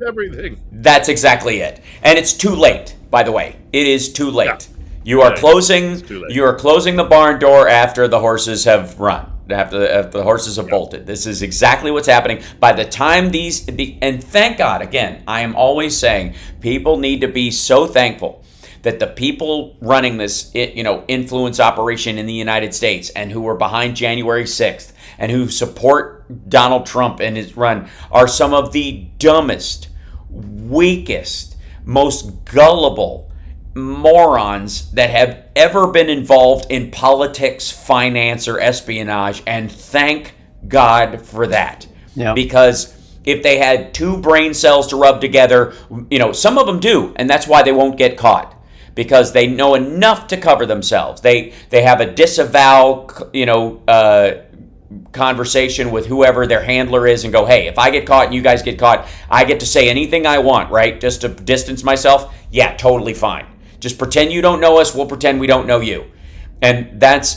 everything. That's exactly it, and it's too late. By the way, it is too late. Yeah. You are closing the barn door after the horses have run. After the horses have bolted. This is exactly what's happening. By the time and thank God, again, I am always saying people need to be so thankful that the people running this, influence operation in the United States and who were behind January 6th and who support Donald Trump and his run are some of the dumbest, weakest, most gullible morons that have ever been involved in politics, finance, or espionage, and thank God for that. Yeah. Because if they had two brain cells to rub together, some of them do, and that's why they won't get caught, because they know enough to cover themselves. They have a disavow, conversation with whoever their handler is and go, hey, if I get caught and you guys get caught, I get to say anything I want, right? Just to distance myself? Yeah, totally fine. Just pretend you don't know us, we'll pretend we don't know you. And that's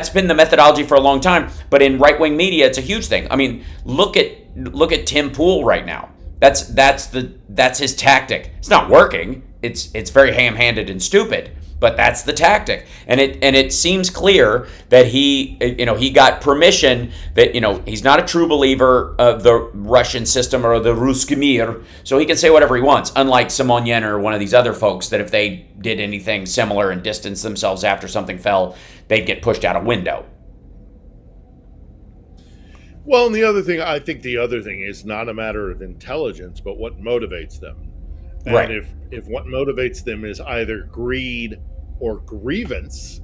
been the methodology for a long time. But in right-wing media, it's a huge thing. I mean, look at Tim Pool right now. That's his tactic. It's not working. It's very ham-handed and stupid, but that's the tactic. And it seems clear that he got permission, that he's not a true believer of the Russian system or the Ruski Mir, so he can say whatever he wants, unlike Simonyan or one of these other folks that if they did anything similar and distanced themselves after something fell, they'd get pushed out a window. Well, and I think the other thing is not a matter of intelligence, but what motivates them. And right. If what motivates them is either greed or grievance,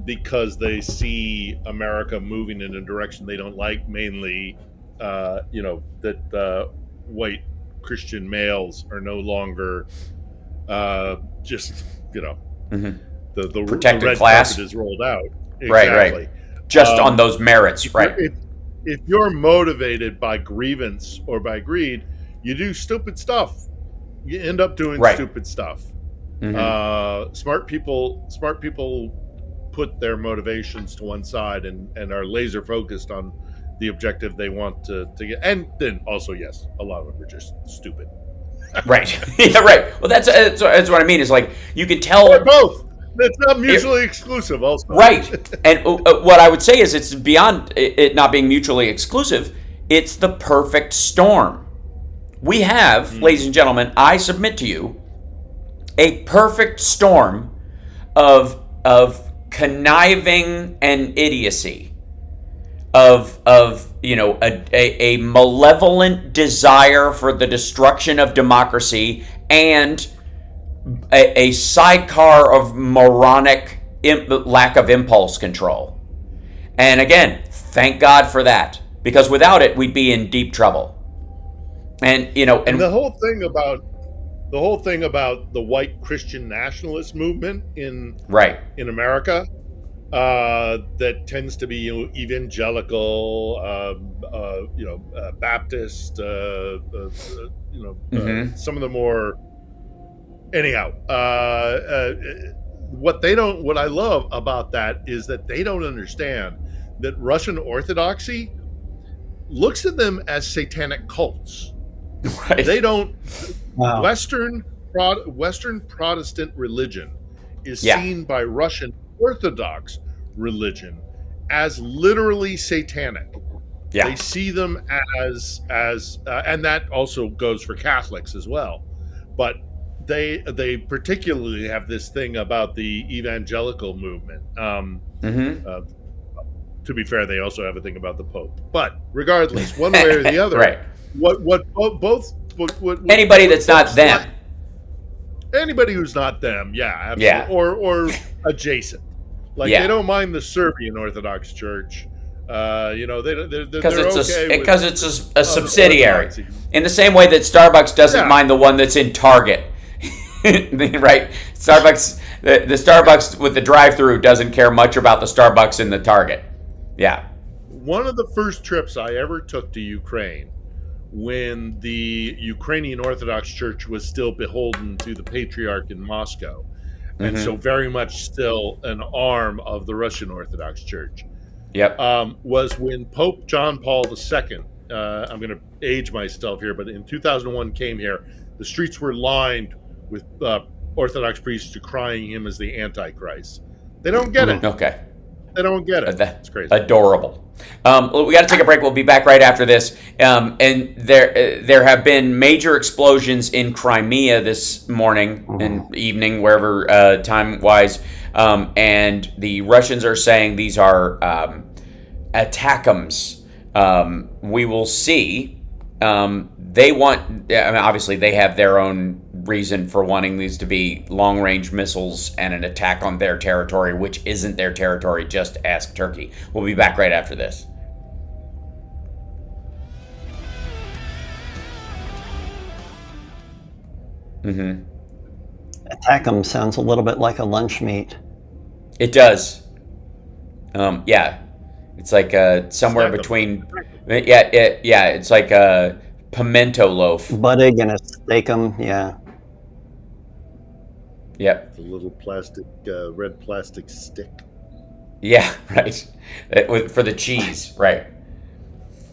because they see America moving in a direction they don't like, mainly, that white Christian males are no longer just, mm-hmm. the protected red class carpet is rolled out. Exactly. Right. Just on those merits, right? If you're motivated by grievance or by greed, you do stupid stuff. You end up doing stupid stuff. Mm-hmm. Smart people put their motivations to one side and are laser focused on the objective they want to get. And then also, yes, a lot of them are just stupid. Right. Yeah, right. Well, that's what I mean. Is like you could tell. Or both. It's not mutually exclusive also. Right. And what I would say is it's beyond it not being mutually exclusive. It's the perfect storm. We have, ladies and gentlemen, I submit to you, a perfect storm of conniving and idiocy, of a malevolent desire for the destruction of democracy, and a sidecar of moronic lack of impulse control. And again, thank God for that, because without it, we'd be in deep trouble. And the whole thing about the white Christian nationalist movement in America, that tends to be evangelical, Baptist, mm-hmm. Some of the more. Anyhow, what I love about that is that they don't understand that Russian Orthodoxy looks at them as satanic cults. Right. They don't. Wow. Western Protestant religion is seen by Russian Orthodox religion as literally satanic. Yeah. They see them as and that also goes for Catholics as well. But they particularly have this thing about the evangelical movement. To be fair, they also have a thing about the Pope. But regardless, one way or the other, right. What anybody that's not them. Anybody who's not them, absolutely. Yeah. Or adjacent. Like they don't mind the Serbian Orthodox Church. Because it's a subsidiary. In the same way that Starbucks doesn't mind the one that's in Target. Right? Starbucks, the Starbucks with the drive-through doesn't care much about the Starbucks in the Target. Yeah. one of the first trips I ever took to Ukraine, when the Ukrainian Orthodox Church was still beholden to the Patriarch in Moscow, and so very much still an arm of the Russian Orthodox Church. Yep. Was when Pope John Paul II, I'm going to age myself here, but in 2001 came here, the streets were lined with Orthodox priests decrying him as the Antichrist. They don't get it. Okay. They don't get it. That's crazy. Adorable. We got to take a break. We'll be back right after this. And there have been major explosions in Crimea this morning and evening, wherever time-wise. And the Russians are saying these are attackums. We will see. They want, obviously, they have their own reason for wanting these to be long-range missiles and an attack on their territory, which isn't their territory. Just ask Turkey. We'll be back right after this. Attack'em sounds a little bit like a lunch meat. It does. Yeah. It's like somewhere between... Yeah, it's like a pimento loaf. Buttig and a steakum, yeah. Yep. The little plastic, red plastic stick. Yeah, right. For the cheese, right.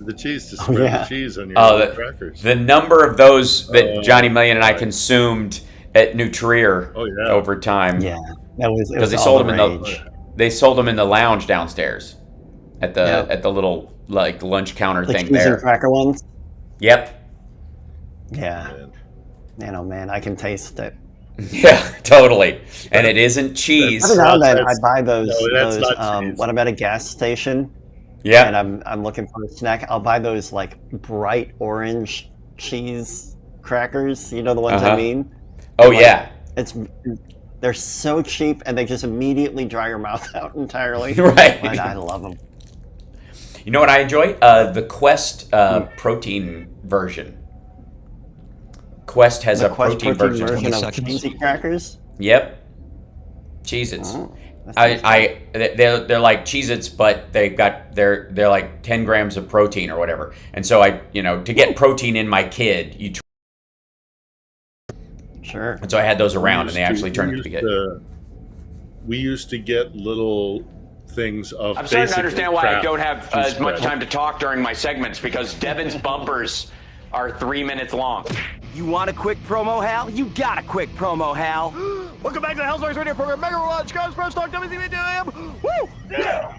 The cheese to spread the cheese on your crackers. The number of those that Johnny Million and I consumed at Nutrier over time. Yeah, because they sold them in the lounge downstairs at the little like lunch counter thing cheese there. And cracker ones. Yep. Yeah. Man, I can taste it. Yeah, totally. And it isn't cheese. Every now and then I buy those when I'm at a gas station. Yeah. And I'm looking for a snack. I'll buy those like bright orange cheese crackers. You know the ones I mean? Oh, yeah. They're so cheap and they just immediately dry your mouth out entirely. Right. But I love them. You know what I enjoy? The Quest protein version. Quest has a protein version of cheesy crackers. Yep, Cheez-Its. They're like Cheez-Its, but they're like 10 grams of protein or whatever. And so to get protein in my kid, you. Sure. And so I had those around, and they actually turned out to be good. We used to get little things of. I'm starting to understand why I don't have as much time to talk during my segments, because Devin's bumpers are 3 minutes long. You want a quick promo, Hal? You got a quick promo, Hal. Welcome back to the Hellsparks Radio program, Megaworldwide, Chicago's Press Talk, WCPT. Woo! Yeah!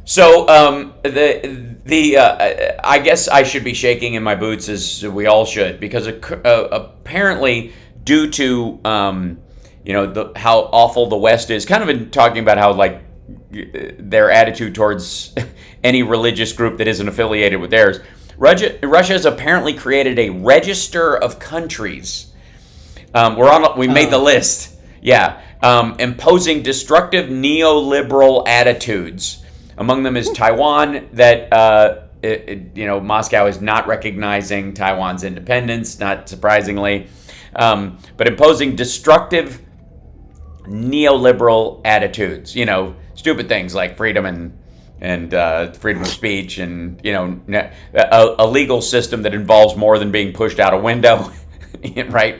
So, I guess I should be shaking in my boots, as we all should, because apparently, due to, how awful the West is, kind of been talking about how, like, their attitude towards any religious group that isn't affiliated with theirs. Russia has apparently created a register of countries. We made the list. Yeah. Imposing destructive neoliberal attitudes. Among them is Taiwan, that Moscow is not recognizing Taiwan's independence, not surprisingly, but imposing destructive neoliberal attitudes. Stupid things like freedom and freedom of speech, and a legal system that involves more than being pushed out a window, right?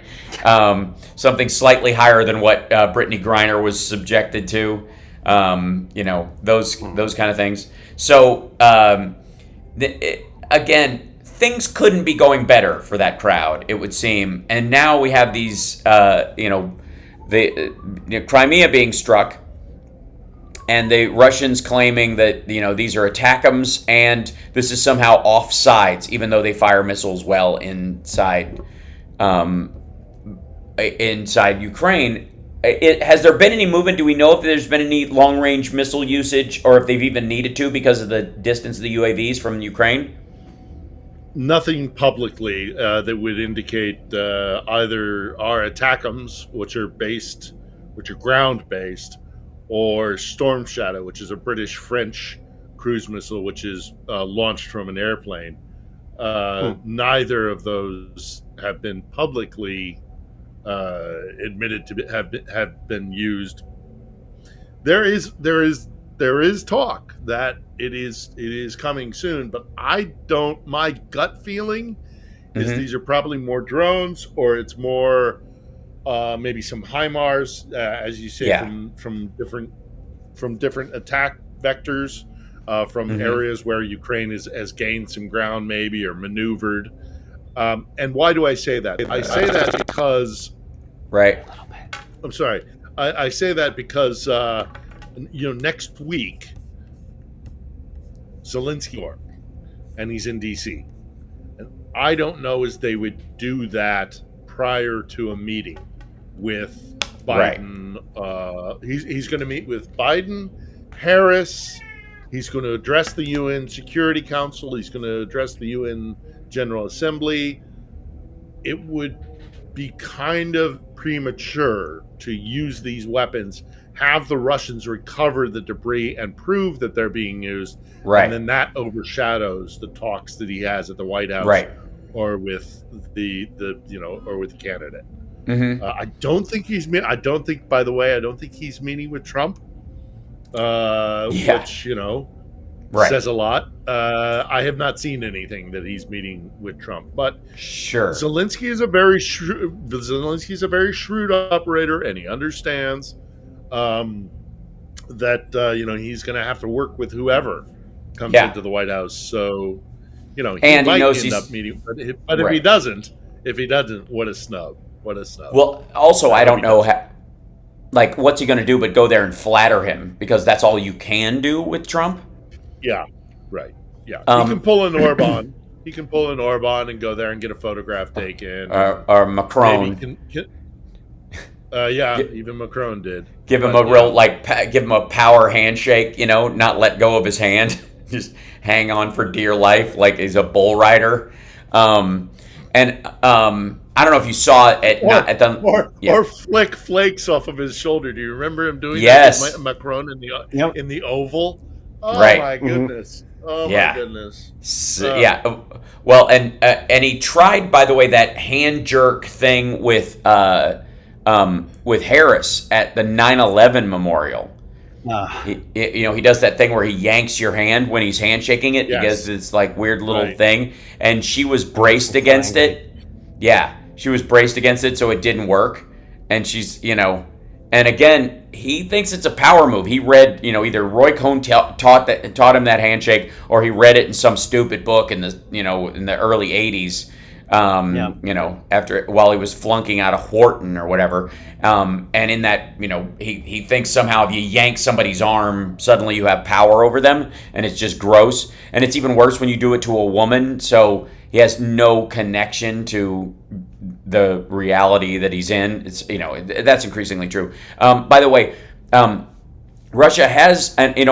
Something slightly higher than what Brittany Griner was subjected to. Those kind of things. So again, things couldn't be going better for that crowd, it would seem. And now we have these, Crimea being struck, and the Russians claiming that these are attackums, and this is somehow offsides, even though they fire missiles well inside Ukraine. Has there been any movement? Do we know if there's been any long-range missile usage, or if they've even needed to because of the distance of the UAVs from Ukraine? Nothing publicly that would indicate either our attackums, which are ground-based, or Storm Shadow, which is a British-French cruise missile, which is launched from an airplane. Neither of those have been publicly admitted to have been used. There is there is talk that it is coming soon, but my gut feeling is these are probably more drones, or it's more maybe some HIMARS, as you say, from different attack vectors, from areas where Ukraine has gained some ground, maybe, or maneuvered. And why do I say that? I say that because, I'm sorry. I say that because next week Zelensky, and he's in DC, and I don't know as they would do that prior to a meeting with Biden. He's going to meet with Biden, Harris. He's going to address the UN Security Council. He's going to address the UN General Assembly. It would be kind of premature to use these weapons, have the Russians recover the debris and prove that they're being used, and then that overshadows the talks that he has at the White House, or with or with the candidate. I don't think he's meeting with Trump, which says a lot. I have not seen anything that he's meeting with Trump, but Zelensky is a very shrewd operator, and he understands that he's going to have to work with whoever comes into the White House. So he might end up meeting, but if he doesn't, what a snub! What a snub! Well, also I don't know how. Like, what's he going to do but go there and flatter him, because that's all you can do with Trump? Yeah, right. Yeah, he can pull an Orban. He can pull an Orban and go there and get a photograph taken. Or Macron. Even Macron did. Give him give him a power handshake, not let go of his hand. Just hang on for dear life like he's a bull rider. I don't know if you saw it or flick flakes off of his shoulder. Do you remember him doing that with Macron in the Oval? Oh my goodness! Oh my goodness! Well, and he tried, by the way, that hand jerk thing with Harris at the 9/11 memorial. He does that thing where he yanks your hand when he's handshaking it. Yes. He does this like weird little thing, and she was braced against it. Yeah, she was braced against it, so it didn't work. And she's, and again, he thinks it's a power move. He read, either Roy Cohn taught him that handshake, or he read it in some stupid book in the, in the early '80s. While he was flunking out of Wharton or whatever. And in that, he thinks somehow if you yank somebody's arm, suddenly you have power over them, and it's just gross. And it's even worse when you do it to a woman. So he has no connection to the reality that he's in. It's, that's increasingly true. By the way, Russia has, and maybe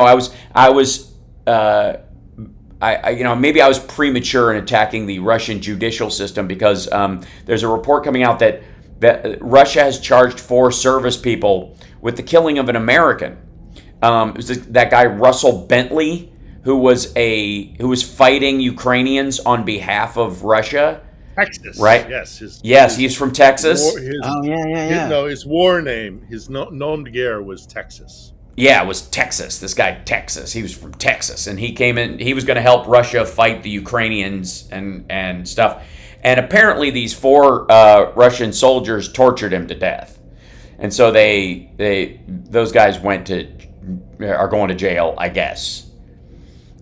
I was premature in attacking the Russian judicial system, because there's a report coming out that Russia has charged 4 service people with the killing of an American. It was that guy Russell Bentley, who was fighting Ukrainians on behalf of Russia. Texas, right? Yes, he's from Texas. His war name, his nom de guerre was Texas. Yeah, it was Texas. This guy, Texas. He was from Texas, and he came in. He was going to help Russia fight the Ukrainians and stuff. And apparently, these 4 Russian soldiers tortured him to death. And so those guys are going to jail, I guess.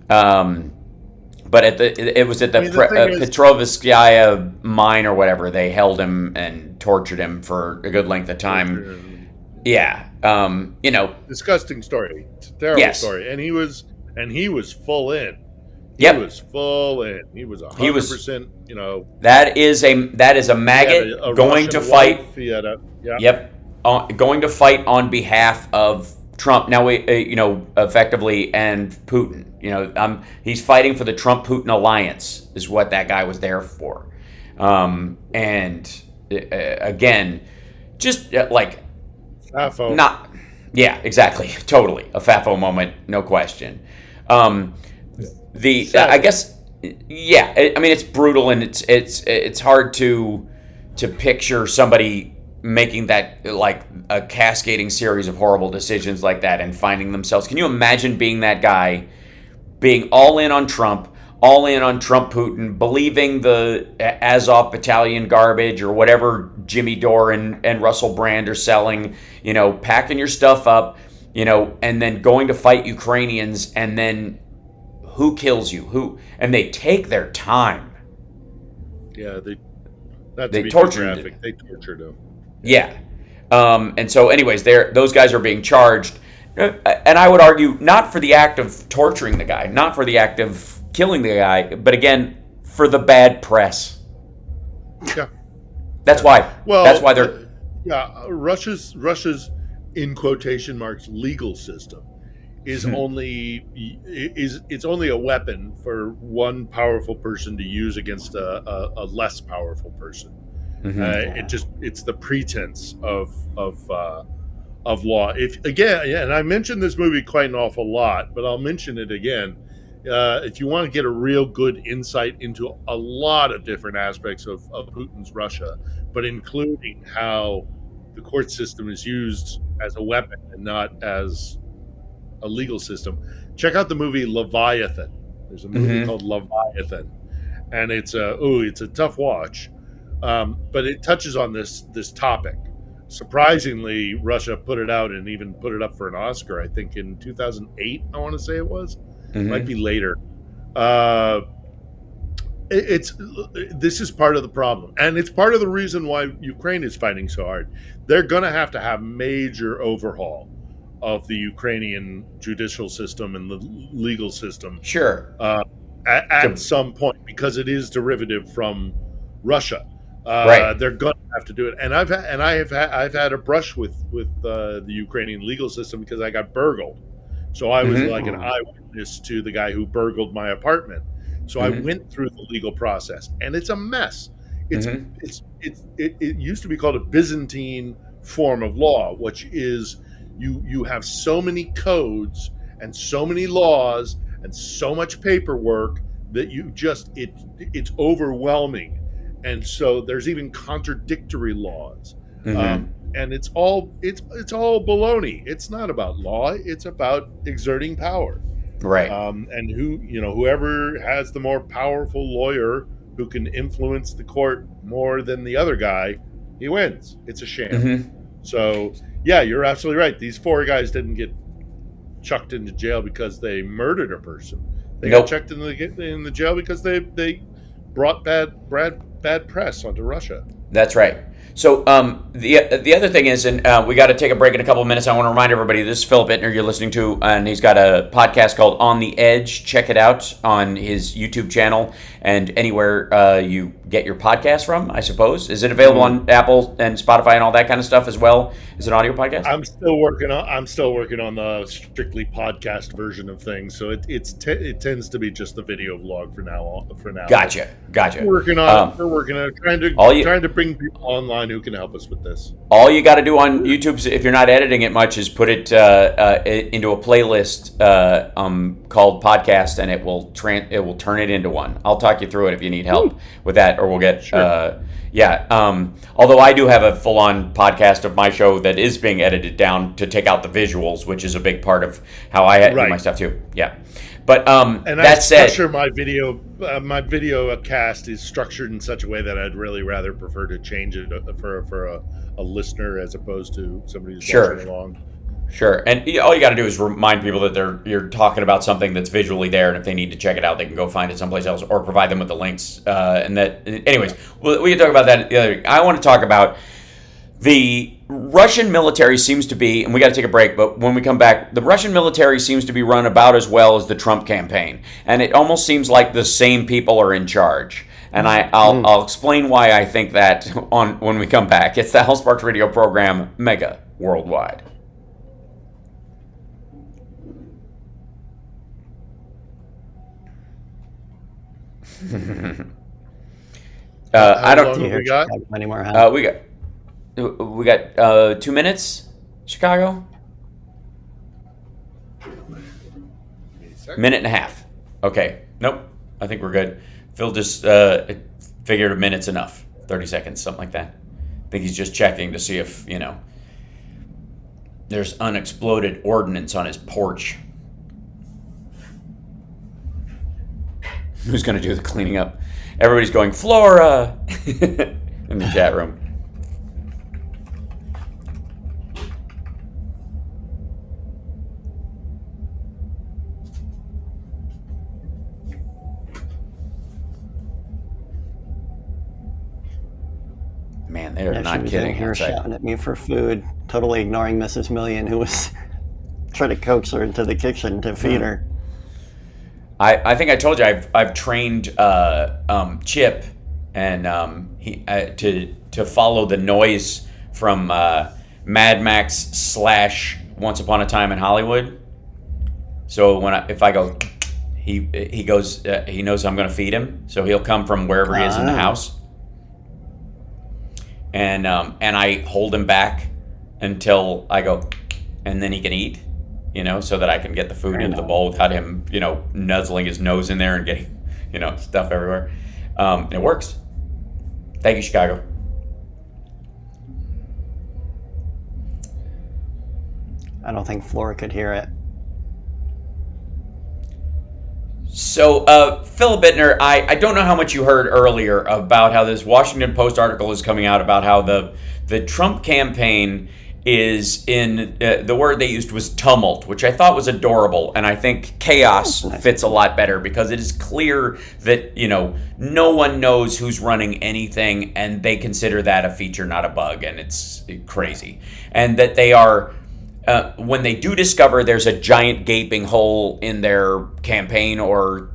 But it was at the Petrovskaya mine or whatever. They held him and tortured him for a good length of time. Yeah, disgusting story. It's a terrible story. And he was full in. He was full in. He was 100%. That is a maggot going to fight. Going to fight on behalf of Trump. Now effectively, and Putin. He's fighting for the Trump-Putin alliance, is what that guy was there for. Again, just like. FAFO. Exactly. Totally. A FAFO moment, no question. I guess, it's brutal, and it's hard to picture somebody making that like a cascading series of horrible decisions like that and finding themselves. Can you imagine being that guy, being all in on Trump, all in on Trump Putin, believing the Azov battalion garbage or whatever Jimmy Dore and Russell Brand are selling, packing your stuff up, and then going to fight Ukrainians, and then who kills you? Who? And they take their time. Yeah, they tortured him. They tortured him. Yeah. And so anyways, those guys are being charged. And I would argue not for the act of torturing the guy, not for the act of killing the guy, but again, for the bad press. Yeah. That's why. Well, that's why they're... Yeah, Russia's in quotation marks legal system is only a weapon for one powerful person to use against a less powerful person. It's the pretense of law. And I mentioned this movie quite an awful lot, but I'll mention it again. If you want to get a real good insight into a lot of different aspects of Putin's Russia, but including how the court system is used as a weapon and not as a legal system, check out the movie Leviathan. There's a movie called Leviathan, and it's a tough watch, but it touches on this topic. Surprisingly, Russia put it out and even put it up for an Oscar, I think in 2008, I want to say it was. Might be later. This is part of the problem, and it's part of the reason why Ukraine is fighting so hard. They're going to have major overhaul of the Ukrainian judicial system and the legal system. Sure. At some point, because it is derivative from Russia. Right. They're going to have to do it, and I've had a brush with the Ukrainian legal system because I got burgled. So I was like an eyewitness to the guy who burgled my apartment. So I went through the legal process, and it's a mess. It used to be called a Byzantine form of law, which is you have so many codes and so many laws and so much paperwork that it's overwhelming, and so there's even contradictory laws. And it's all baloney. It's not about law. It's about exerting power. Right. And whoever has the more powerful lawyer who can influence the court more than the other guy, he wins. It's a sham. So yeah, you're absolutely right. These four guys didn't get chucked into jail because they murdered a person. They got chucked in the jail because they brought bad press onto Russia. That's right. So the other thing is, and we got to take a break in a couple of minutes. I want to remind everybody, this is Philip Ittner you're listening to, and he's got a podcast called On the Edge. Check it out on his YouTube channel and anywhere you get your podcast from, I suppose. Is it available on Apple and Spotify and all that kind of stuff as well? Is it an audio podcast? I'm still working on the strictly podcast version of things. So it tends to be just the video vlog for now. Gotcha. We're working on trying to bring people online who can help us with this. All you got to do on YouTube, if you're not editing it much, is put it into a playlist called podcast, and it will turn it into one. I'll talk you through it if you need help with that, or we'll get although I do have a full-on podcast of my show that is being edited down to take out the visuals, which is a big part of how I do my stuff too. Yeah. But and that said, my video cast is structured in such a way that I'd really rather prefer to change it for a listener as opposed to somebody who's watching along. Sure, and all you got to do is remind people that you're talking about something that's visually there, and if they need to check it out, they can go find it someplace else, or provide them with the links. And that, anyways, we can talk about that the other. I want to talk about the Russian military seems to be, and we got to take a break, but when we come back, the Russian military seems to be run about as well as the Trump campaign, and it almost seems like the same people are in charge. And I'll explain why I think that when we come back. It's the Hal Sparks radio program, Mega Worldwide. I don't. We got any more? We got 2 minutes. Chicago. Minute and a half. Okay. Nope. I think we're good. Phil just figured a minute's enough. 30 seconds, something like that. I think he's just checking to see if, there's unexploded ordnance on his porch. Who's going to do the cleaning up? Everybody's going, Flora! in the chat room. Man, they're not kidding. She was shouting at me for food, totally ignoring Mrs. Million, who was trying to coax her into the kitchen to feed her. I think I told you I've trained Chip and he to follow the noise from Mad Max / Once Upon a Time in Hollywood. So if I go, he goes. He knows I'm going to feed him, so he'll come from wherever he is in the house. And I hold him back until I go, and then he can eat, so that I can get the food into the bowl without him, nuzzling his nose in there and getting, stuff everywhere. It works. Thank you, Chicago. I don't think Flora could hear it. So, Philip Ittner, I don't know how much you heard earlier about how this Washington Post article is coming out about how the Trump campaign is in, the word they used was tumult, which I thought was adorable, and I think chaos fits a lot better because it is clear that, no one knows who's running anything, and they consider that a feature, not a bug, and it's crazy. And that they are... when they do discover there's a giant gaping hole in their campaign or,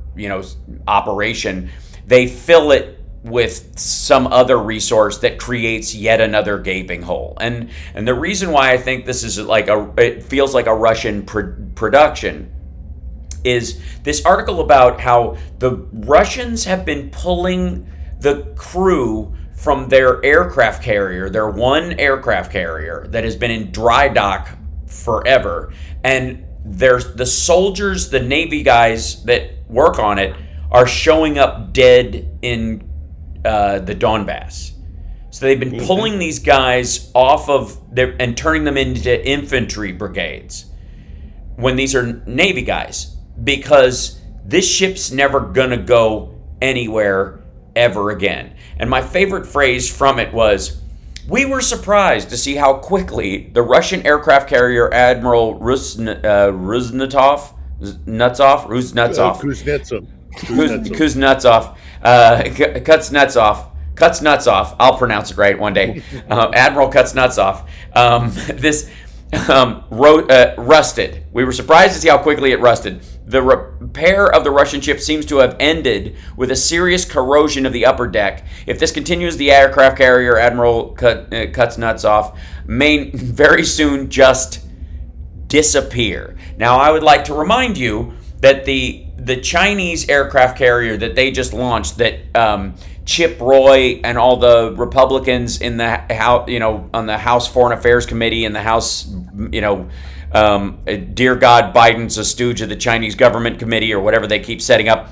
operation, they fill it with some other resource that creates yet another gaping hole. And the reason why I think this is it feels like a Russian production is this article about how the Russians have been pulling the crew from their aircraft carrier, their one aircraft carrier that has been in dry dock forever, and there's the soldiers, the Navy guys that work on it are showing up dead in the Donbass. So they've been pulling these guys off of and turning them into infantry brigades when these are Navy guys, because this ship's never gonna go anywhere ever again. And my favorite phrase from it was, "We were surprised to see how quickly the Russian aircraft carrier Admiral Kuznetsov Kuznetsov, I'll pronounce it right one day, Admiral Kuznetsov, rusted. We were surprised to see how quickly it rusted. The repair of the Russian ship seems to have ended with a serious corrosion of the upper deck. If this continues, the aircraft carrier Admiral Kuznetsov may very soon just disappear." Now, I would like to remind you that the Chinese aircraft carrier that they just launched, that Chip Roy and all the Republicans in the House, on the House Foreign Affairs Committee and the House, dear God, Biden's a stooge of the Chinese government committee or whatever they keep setting up,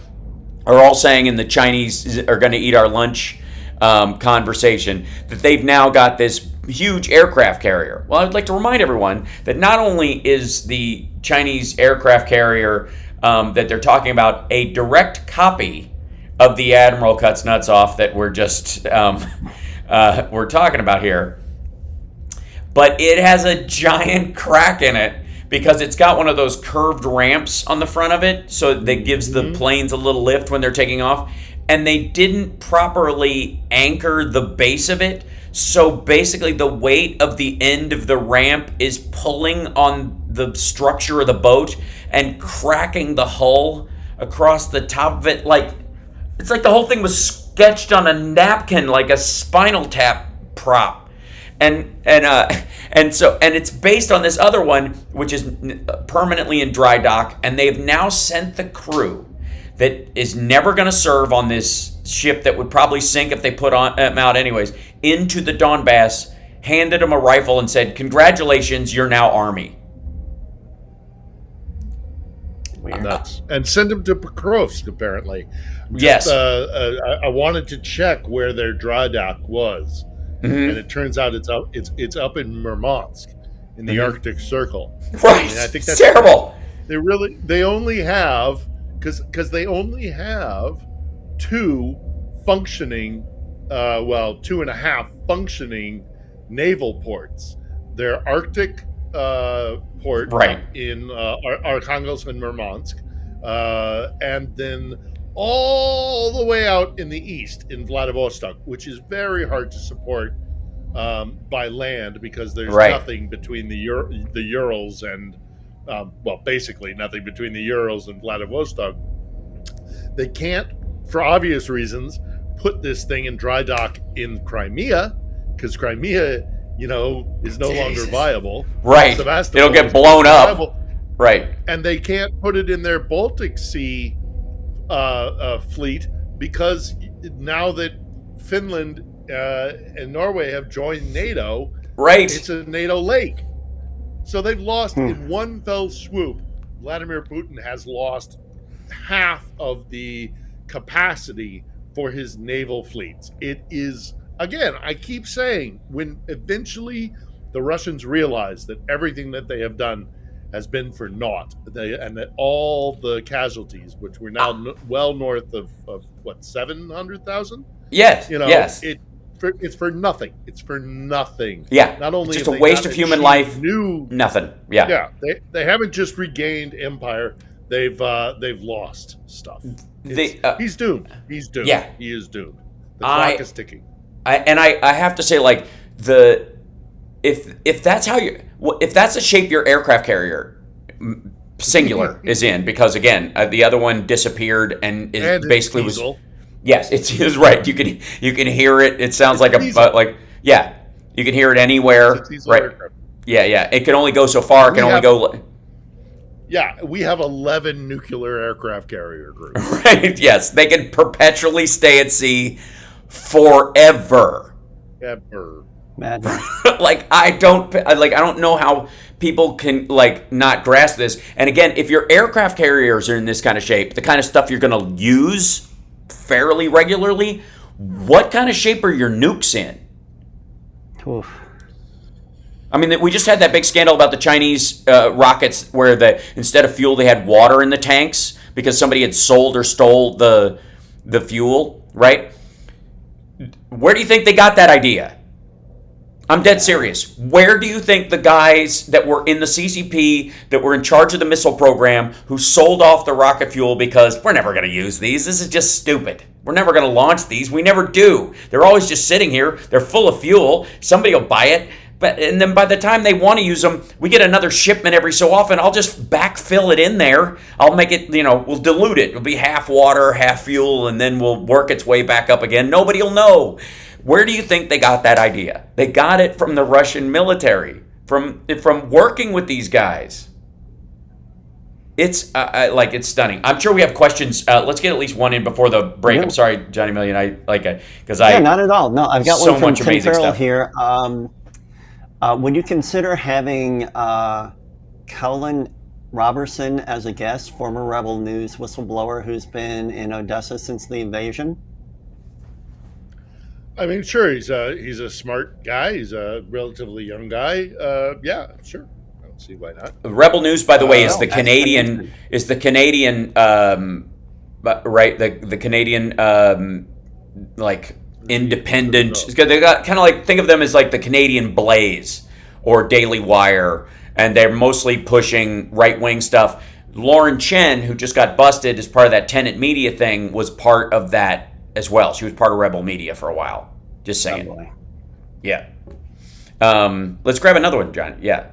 are all saying in the Chinese are going to eat our lunch conversation, that they've now got this huge aircraft carrier. Well, I'd like to remind everyone that not only is the Chinese aircraft carrier that they're talking about a direct copy of the Admiral Kuznetsov that we're just we're talking about here, but it has a giant crack in it because it's got one of those curved ramps on the front of it, so that gives the planes a little lift when they're taking off, and they didn't properly anchor the base of it, so basically the weight of the end of the ramp is pulling on the structure of the boat and cracking the hull across the top of it. It's like the whole thing was sketched on a napkin, like a Spinal Tap prop. And it's based on this other one, which is permanently in dry dock, and they've now sent the crew that is never going to serve on this ship that would probably sink if they put them out anyways, into the Donbass, handed them a rifle and said, "Congratulations, you're now Army." Nuts. And send them to Pokrovsk, apparently. Yes. I wanted to check where their dry dock was, and it turns out it's up in Murmansk in the Arctic Circle. Right. I think that's terrible. They only have because they only have 2 functioning, 2.5 functioning naval ports. Their Arctic port in Arkhangelsk and Murmansk, and then all the way out in the east in Vladivostok, which is very hard to support by land because there's nothing between the Urals and basically nothing between the Urals and Vladivostok. They can't, for obvious reasons, put this thing in dry dock in Crimea because Crimea, is no longer viable. Right. It'll get blown up. Right. And they can't put it in their Baltic Sea fleet because now that Finland and Norway have joined NATO, it's a NATO lake. So they've lost in one fell swoop. Vladimir Putin has lost half of the capacity for his naval fleets. It is, again, I keep saying, when eventually the Russians realize that everything that they have done has been for naught, and that all the casualties, which we're now well north of 700,000? Yes, yes. It's for nothing. It's for nothing. Yeah, not only just a waste of human life. Nothing. Yeah, yeah. They haven't just regained empire. They've lost stuff. He's doomed. He's doomed. Yeah, he is doomed. The clock is ticking. I have to say, if that's how if that's the shape your aircraft carrier singular is in, because again the other one disappeared and basically was. Yes, it's right. You can hear it. It sounds like you can hear it anywhere. Right. Aircraft. Yeah. It can only go so far. It can only go. Yeah, we have 11 nuclear aircraft carrier groups. Right. Yes, they can perpetually stay at sea forever. Ever. Madness. I don't know how people can not grasp this. And again, if your aircraft carriers are in this kind of shape, the kind of stuff you're going to use fairly regularly, what kind of shape are your nukes in? Oof. I mean, we just had that big scandal about the Chinese rockets where instead of fuel they had water in the tanks because somebody had sold or stole the fuel, right? Where do you think they got that idea? I'm dead serious. Where do you think the guys that were in the CCP, that were in charge of the missile program, who sold off the rocket fuel because we're never going to use these, this is just stupid, we're never going to launch these, we never do, they're always just sitting here, they're full of fuel, somebody will buy it, and then by the time they want to use them, we get another shipment every so often, I'll just backfill it in there, I'll make it, we'll dilute it, it'll be half water, half fuel, and then we'll work its way back up again, nobody will know. Where do you think they got that idea? They got it from the Russian military, from working with these guys. It's it's stunning. I'm sure we have questions. Let's get at least one in before the break. Yeah. I'm sorry, Johnny Million. Because not at all. No, I've got so one from much Tim amazing Farrell stuff here. Would you consider having Colin Robertson as a guest, former Rebel News whistleblower who's been in Odessa since the invasion? I mean, sure. He's a smart guy. He's a relatively young guy. Yeah, sure. I don't see why not. Rebel News, by the way, is the Canadian. Is the Canadian, right? The Canadian, independent. They got kind of think of them as the Canadian Blaze or Daily Wire, and they're mostly pushing right wing stuff. Lauren Chen, who just got busted as part of that Tenet Media thing, was part of that as well. She was part of Rebel Media for a while. Just saying. Oh, yeah. Let's grab another one, John. Yeah.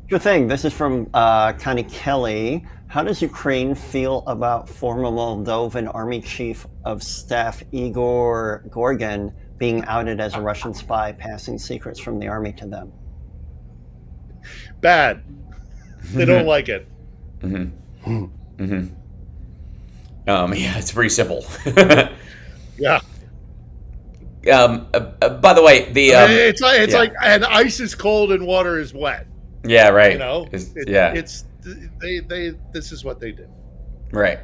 Sure thing. This is from Connie Kelly. How does Ukraine feel about former Moldovan Army Chief of Staff Igor Gorgon being outed as a Russian spy, passing secrets from the army to them? Bad. They don't like it. Mm-hmm. Mm-hmm. Yeah, it's pretty simple. Yeah. By the way, it's like and ice is cold and water is wet. Yeah, right. This is what they do. Right.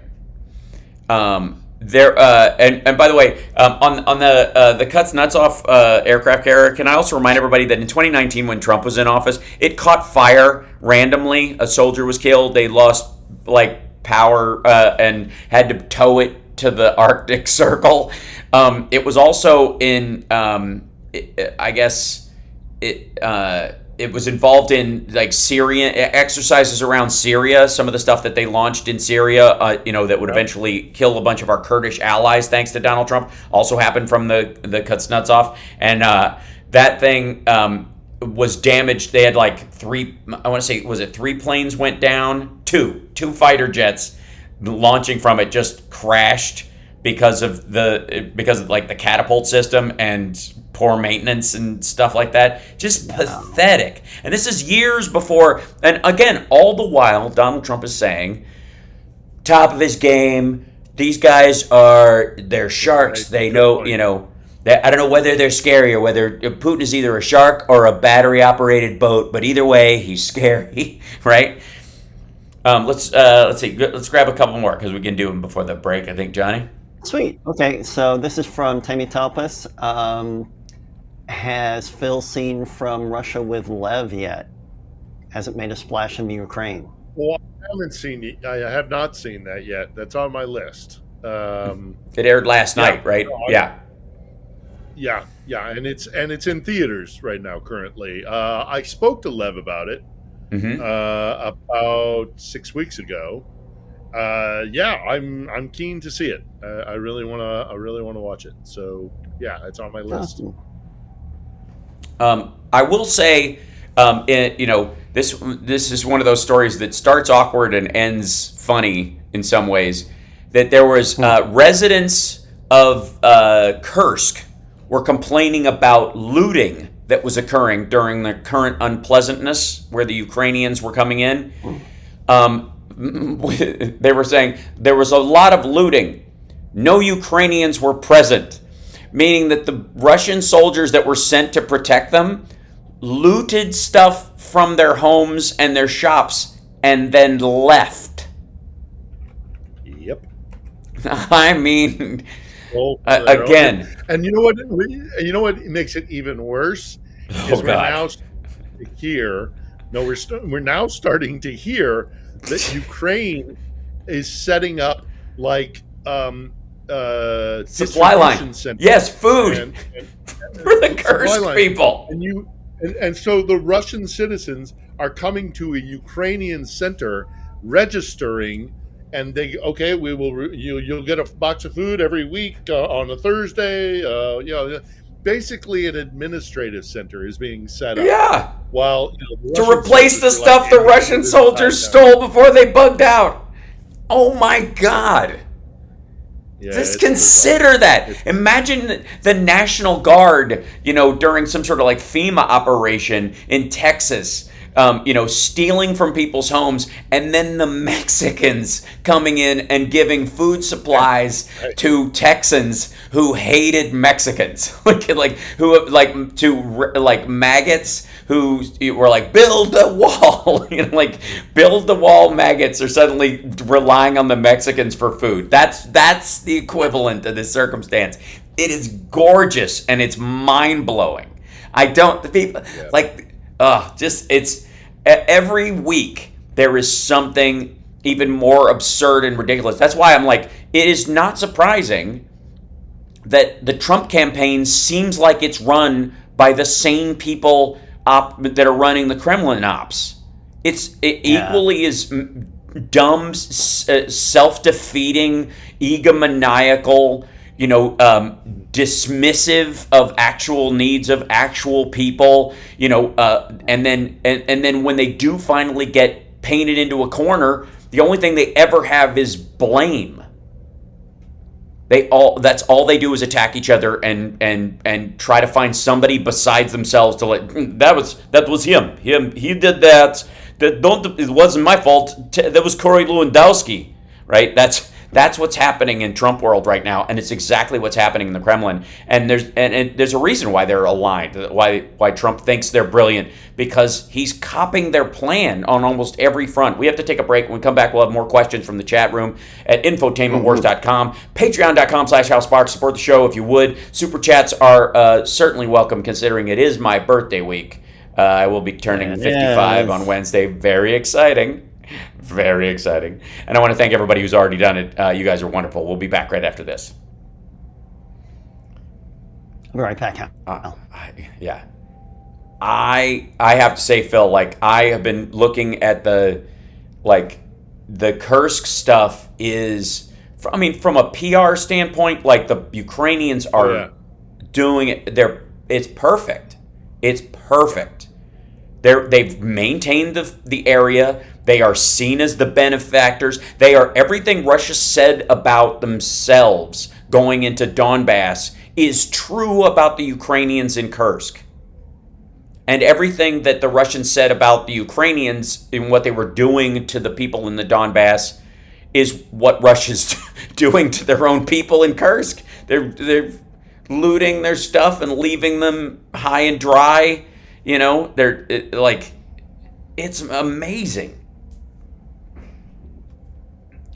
There and by the way, on the cuts nuts off aircraft carrier, can I also remind everybody that in 2019, when Trump was in office, it caught fire randomly. A soldier was killed. They lost power and had to tow it to the Arctic Circle. It was also in it was involved in Syrian exercises around Syria. Some of the stuff that they launched in Syria, that would eventually kill a bunch of our Kurdish allies, thanks to Donald Trump, also happened from the cuts nuts off. And that thing was damaged. They had three. I want to say, was it 3 planes went down? Two fighter jets launching from it just crashed because of the catapult system and poor maintenance and stuff like that. Just pathetic. And this is years before. And again, all the while, Donald Trump is saying, top of his game. These guys they're sharks. They know, I don't know whether they're scary or whether Putin is either a shark or a battery-operated boat. But either way, he's scary, right? Let's see. Let's grab a couple more because we can do them before the break. I think, Johnny. Sweet. Okay, so this is from Tammy Talpas. Has Phil seen From Russia with Lev yet? Hasn't made a splash in the Ukraine. Well, I have not seen that yet. That's on my list. It aired last night, right? Yeah, and it's in theaters right now currently. I spoke to Lev about it about 6 weeks ago. I'm keen to see it. I really want to watch it. So it's on my list. I will say, this is one of those stories that starts awkward and ends funny in some ways. That there was residents of Kursk were complaining about looting that was occurring during the current unpleasantness where the Ukrainians were coming in. They were saying there was a lot of looting. No Ukrainians were present, meaning that the Russian soldiers that were sent to protect them looted stuff from their homes and their shops and then left. Yep. I mean, again. And you know what makes it even worse is we're now starting to hear that Ukraine is setting up supply line. Yes, food for the Kursk people. And so the Russian citizens are coming to a Ukrainian center, registering, and you'll get a box of food every week on a Thursday. Basically an administrative center is being set up. Yeah. While to replace the stuff the Russian soldiers stole before they bugged out. Oh my God. Yeah, just consider that. Imagine the National Guard, during some sort of FEMA operation in Texas, stealing from people's homes, and then the Mexicans coming in and giving food supplies to Texans who hated Mexicans, maggots who were build the wall, build the wall. Maggots are suddenly relying on the Mexicans for food. That's the equivalent of this circumstance. It is gorgeous and it's mind blowing. It's every week there is something even more absurd and ridiculous. That's why I'm it is not surprising that the Trump campaign seems like it's run by the same people that are running the Kremlin ops. It's equally as dumb, self-defeating, egomaniacal, dismissive of actual needs of actual people, and then when they do finally get painted into a corner, the only thing they ever have is blame. That's all they do is attack each other and try to find somebody besides themselves to that was him. He did that. It wasn't my fault. That was Corey Lewandowski, right? That's That's what's happening in Trump world right now, and it's exactly what's happening in the Kremlin. And there's a reason why they're aligned, why Trump thinks they're brilliant, because he's copying their plan on almost every front. We have to take a break. When we come back, we'll have more questions from the chat room at infotainmentwars.com, patreon.com/HalSparks. Support the show if you would. Super chats are certainly welcome, considering it is my birthday week. I will be turning 55 on Wednesday. Very exciting. Very exciting. And I want to thank everybody who's already done it. You guys are wonderful. We'll be back right after this. I'll be right back. Yeah. I have to say, Phil, like, I have been looking at the Kursk stuff is, I mean, from a PR standpoint, like, the Ukrainians are doing it. It's perfect. It's perfect. They've maintained the area. They are seen as the benefactors. They are everything Russia said about themselves going into Donbass is true about the Ukrainians in Kursk. And everything that the Russians said about the Ukrainians in what they were doing to the people in the Donbass is what Russia's doing to their own people in Kursk. They're looting their stuff and leaving them high and dry. You know, it's amazing.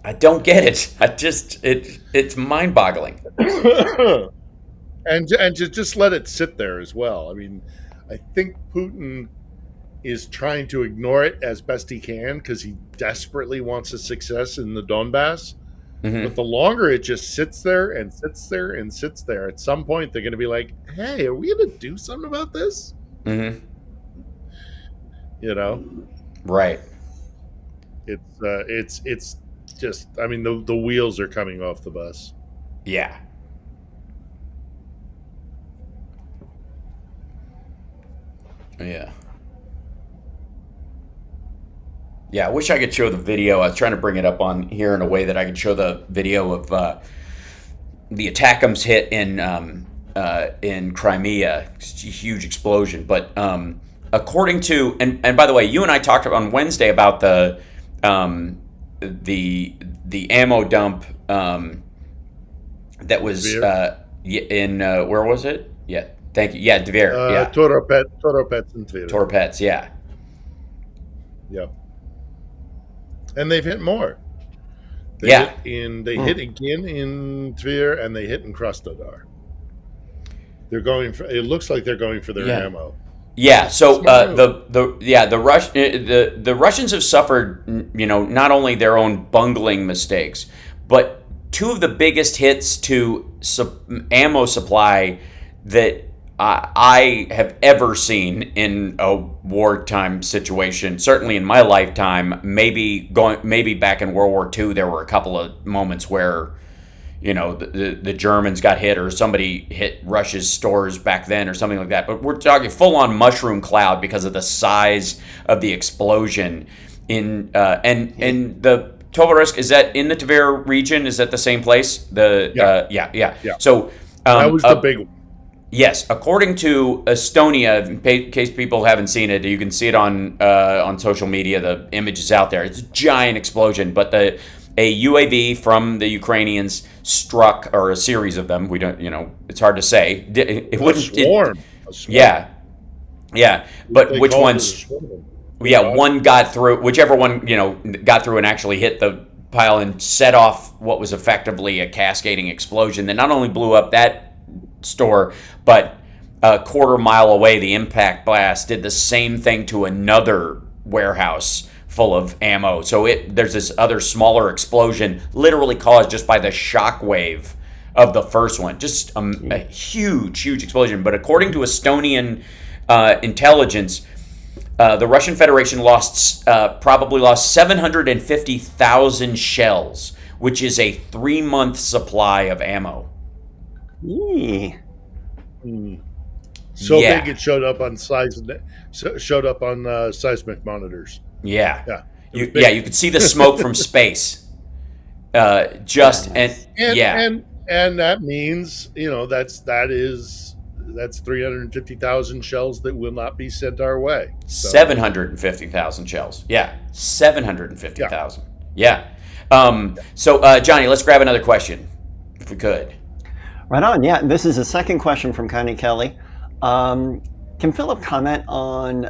I don't get it. It's mind-boggling. and to just let it sit there as well. I mean, I think Putin is trying to ignore it as best he can because he desperately wants a success in the Donbass. Mm-hmm. But the longer it just sits there and sits there and sits there, at some point they're going to be like, "Hey, are we going to do something about this?" Mm-hmm. You know, right? It's just, I mean, the wheels are coming off the bus. Yeah. Yeah. Yeah, I wish I could show the video. I was trying to bring it up on here in a way that I could show the video of the ATACMS hit in Crimea. It's a huge explosion. But according to, and by the way, you and I talked on Wednesday about the ammo dump that was in where was it? Yeah, thank you. Yeah, Tver. Yeah, Toropets and Tver. Toropets, yeah. Yeah. And they've hit more. They hit again in Tver, and they hit in Krasnodar. They're going for. It looks like they're going for their ammo. Yeah. So the Russians have suffered, you know, not only their own bungling mistakes, but two of the biggest hits to ammo supply that I have ever seen in a wartime situation, certainly in my lifetime. Maybe back in World War II, there were a couple of moments where, you know, the Germans got hit or somebody hit Russia's stores back then or something like that. But we're talking full-on mushroom cloud because of the size of the explosion and the Tobolsk. Is that in the Tver region? Is that the same place? Yeah. So that was the big one. Yes, according to Estonia, in case people haven't seen it, you can see it on social media. The image is out there. It's a giant explosion, but a UAV from the Ukrainians struck, or a series of them. We don't, you know, it's hard to say. It wouldn't. Swarm. Yeah. But which ones? Yeah, one got through. Whichever one, you know, got through and actually hit the pile and set off what was effectively a cascading explosion that not only blew up that store, but a quarter mile away, the impact blast did the same thing to another warehouse full of ammo. So there's this other smaller explosion literally caused just by the shock wave of the first one. Just a huge explosion. But according to Estonian intelligence, the Russian Federation probably lost 750,000 shells, which is a 3-month supply of ammo. So big it showed up on seismic monitors. Yeah. You could see the smoke from space. And that means, you know, that's 350,000 shells that will not be sent our way. So. 750,000 shells. Yeah, 750,000. Yeah. So, Johnny, let's grab another question, if we could. Right on. Yeah, this is a second question from Connie Kelly. Can Philip comment on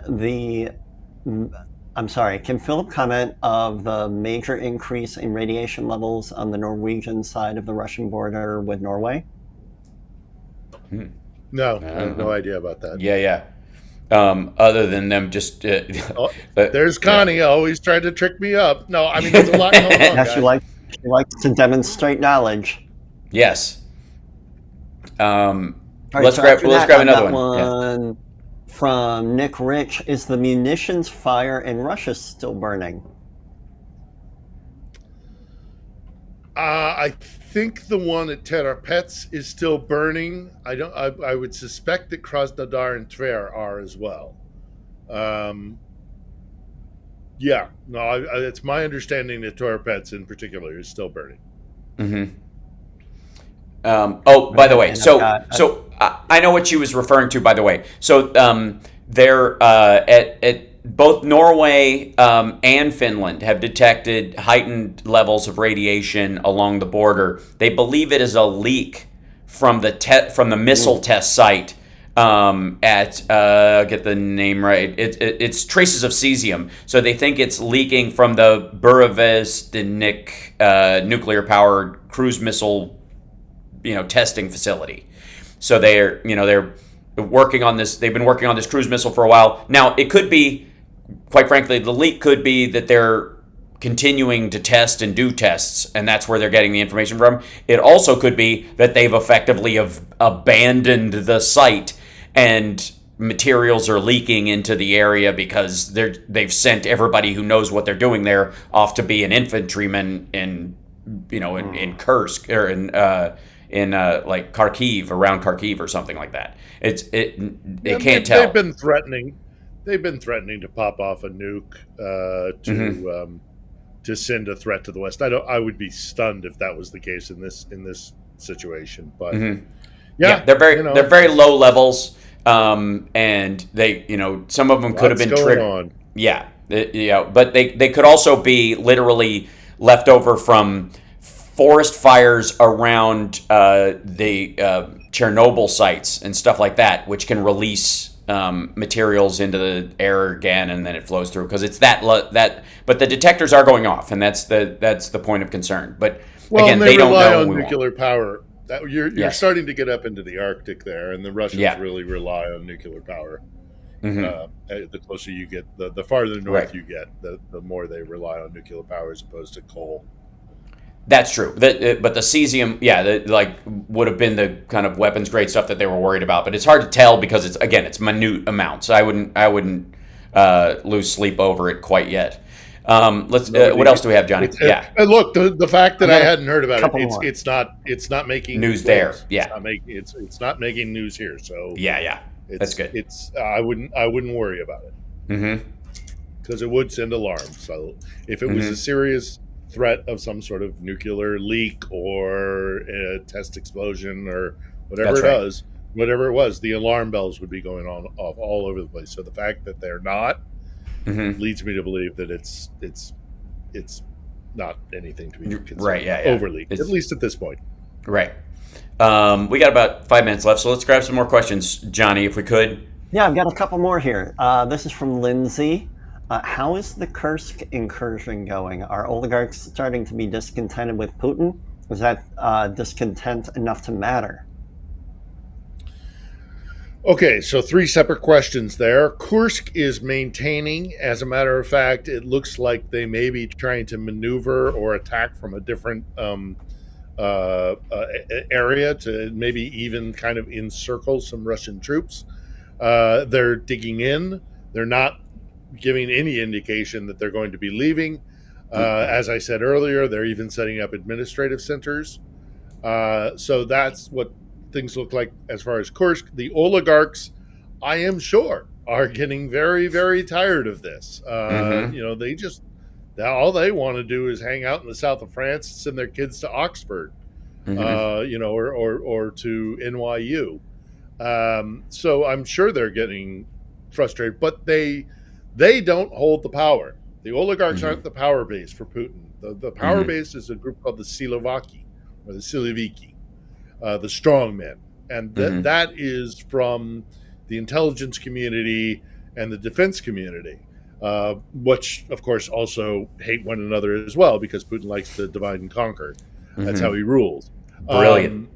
Can Philip comment of the major increase in radiation levels on the Norwegian side of the Russian border with Norway? No, I have no idea about that. Yeah. Other than them just... there's Connie always trying to trick me up. No, I mean, there's a lot going on, guys. She likes to demonstrate knowledge. Yes. Right, let's grab another one. From Nick Rich, is the munitions fire in Russia still burning? I think the one at Terapets is still burning. I would suspect that Krasnodar and Tver are as well. It's my understanding that Terapets in particular is still burning. Mm-hmm. By the way, so I know what she was referring to, by the way. So they're at both Norway and Finland have detected heightened levels of radiation along the border. They believe it is a leak from the missile test site at get the name right. It's traces of cesium. So they think it's leaking from the Burevestnik nuclear powered cruise missile testing facility. So they're working on this. They've been working on this cruise missile for a while. Now, it could be, quite frankly, the leak could be that they're continuing to test and do tests, and that's where they're getting the information from. It also could be that they've effectively abandoned the site and materials are leaking into the area because they've sent everybody who knows what they're doing there off to be an infantryman in Kursk or in like Kharkiv, around Kharkiv or something like that. They can't tell. They've been threatening to pop off a nuke to send a threat to the West. I would be stunned if that was the case in this situation. But they're very low levels, and they some of them could have been triggered. But they could also be literally left over from forest fires around the Chernobyl sites and stuff like that, which can release materials into the air again, and then it flows through because it's that. But the detectors are going off, and that's the point of concern. But again, they don't know. On nuclear power. You're starting to get up into the Arctic there, and the Russians really rely on nuclear power. The closer you get, the farther north you get, the more they rely on nuclear power as opposed to coal. That's true. But the cesium, would have been the kind of weapons grade stuff that they were worried about. But it's hard to tell because it's minute amounts. I wouldn't lose sleep over it quite yet. What else do we have, Johnny? Look, the fact that I hadn't heard about it, it's not making news there. Yeah, it's not making news here. So that's good. I wouldn't worry about it because it would send alarms. So if it was a serious threat of some sort of nuclear leak or a test explosion or whatever whatever it was, the alarm bells would be going off all over the place. So the fact that they're not leads me to believe that it's not anything to be considered overly, at least at this point. Right. We got about 5 minutes left, so let's grab some more questions, Johnny, if we could. Yeah, I've got a couple more here. This is from Lindsay. How is the Kursk incursion going? Are oligarchs starting to be discontented with Putin? Is that discontent enough to matter? Okay, so 3 separate questions there. Kursk is maintaining. As a matter of fact, it looks like they may be trying to maneuver or attack from a different area to maybe even kind of encircle some Russian troops. They're digging in. They're not giving any indication that they're going to be leaving. As I said earlier, they're even setting up administrative centers. So that's what things look like as far as Kursk. The oligarchs, I am sure, are getting very, very tired of this. They just, all they want to do is hang out in the south of France, send their kids to Oxford, or to NYU. So I'm sure they're getting frustrated, but they don't hold the power. The oligarchs aren't the power base for Putin. The power base is a group called the Siloviki, or the Siloviki, the strongmen. And that is from the intelligence community and the defense community, which, of course, also hate one another as well, because Putin likes to divide and conquer. That's how he rules. Brilliant.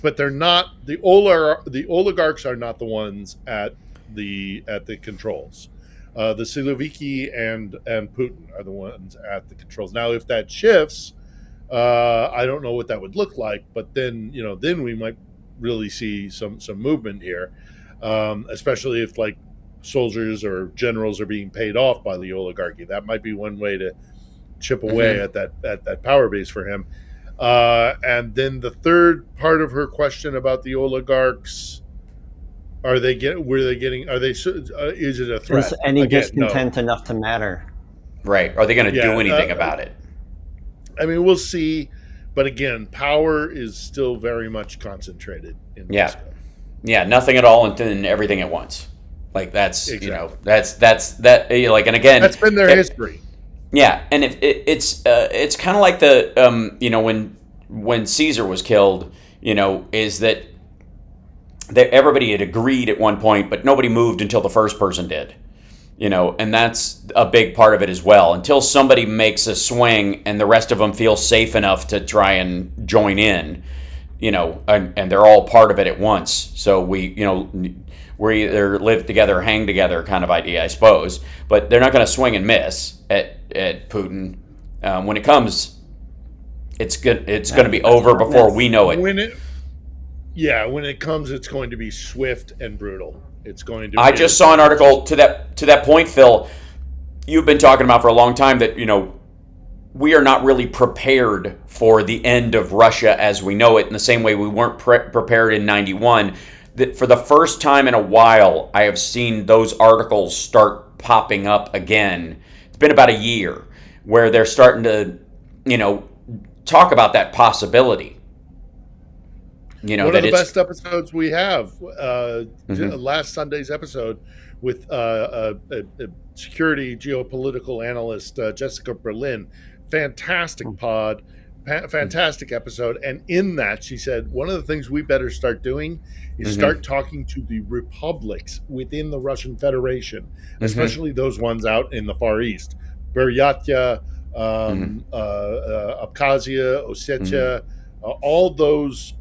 But they're not the oligarchs are not the ones at the controls. The Siloviki and Putin are the ones at the controls. Now, if that shifts, I don't know what that would look like. But then we might really see some movement here, especially if like soldiers or generals are being paid off by the oligarchy. That might be one way to chip away at that power base for him. And then the third part of her question about the oligarchs, is it a threat? Is any discontent enough to matter? Right. Are they going to do anything about it? I mean, we'll see. But again, power is still very much concentrated in Moscow. Yeah, nothing at all and then everything at once. Like that's, exactly. That's like, and again, that's been their history. Yeah, and it's kind of like the when Caesar was killed, is that everybody had agreed at one point, but nobody moved until the first person did, and that's a big part of it as well. Until somebody makes a swing and the rest of them feel safe enough to try and join in, and they're all part of it at once. So we either live together or hang together kind of idea, I suppose. But they're not going to swing and miss at Putin. When it comes, it's going to be over before we know it. When it comes, it's going to be swift and brutal. It's going to. I just saw an article to that point, Phil. You've been talking about for a long time that we are not really prepared for the end of Russia as we know it. In the same way we weren't prepared in '91. That for the first time in a while, I have seen those articles start popping up again. It's been about a year where they're starting to, talk about that possibility. One of the best episodes we have, last Sunday's episode with a security geopolitical analyst, Jessica Berlin. Fantastic pod. Fantastic episode. And in that, she said, one of the things we better start doing is start talking to the republics within the Russian Federation, especially those ones out in the Far East. Buryatia, Abkhazia, Ossetia, all those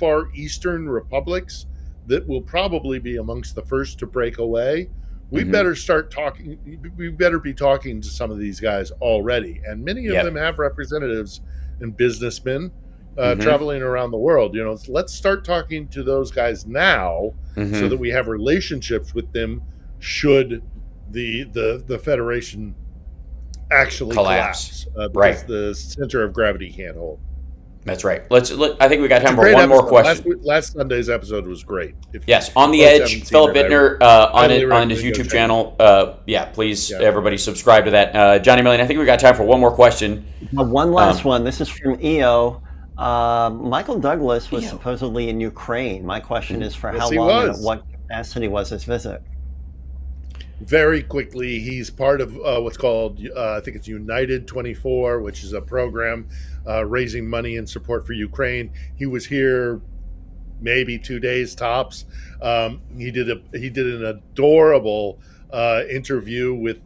far eastern republics that will probably be amongst the first to break away. We better start talking. We better be talking to some of these guys already. And many of them have representatives and businessmen traveling around the world. Let's start talking to those guys now so that we have relationships with them should the Federation actually collapse. Because the center of gravity can't hold. That's right. I think we got time for one more question. Last Sunday's episode was great. Yes, On the Edge, Philip Ittner on his YouTube channel. Please, everybody subscribe to that. Johnny Million, I think we got time for one more question. One last one. This is from EO. Michael Douglas was supposedly in Ukraine. My question is for how long and at what capacity was his visit? Very quickly, he's part of what's called, I think it's United 24, which is a program raising money and support for Ukraine. He was here maybe 2 days tops. He did an adorable interview with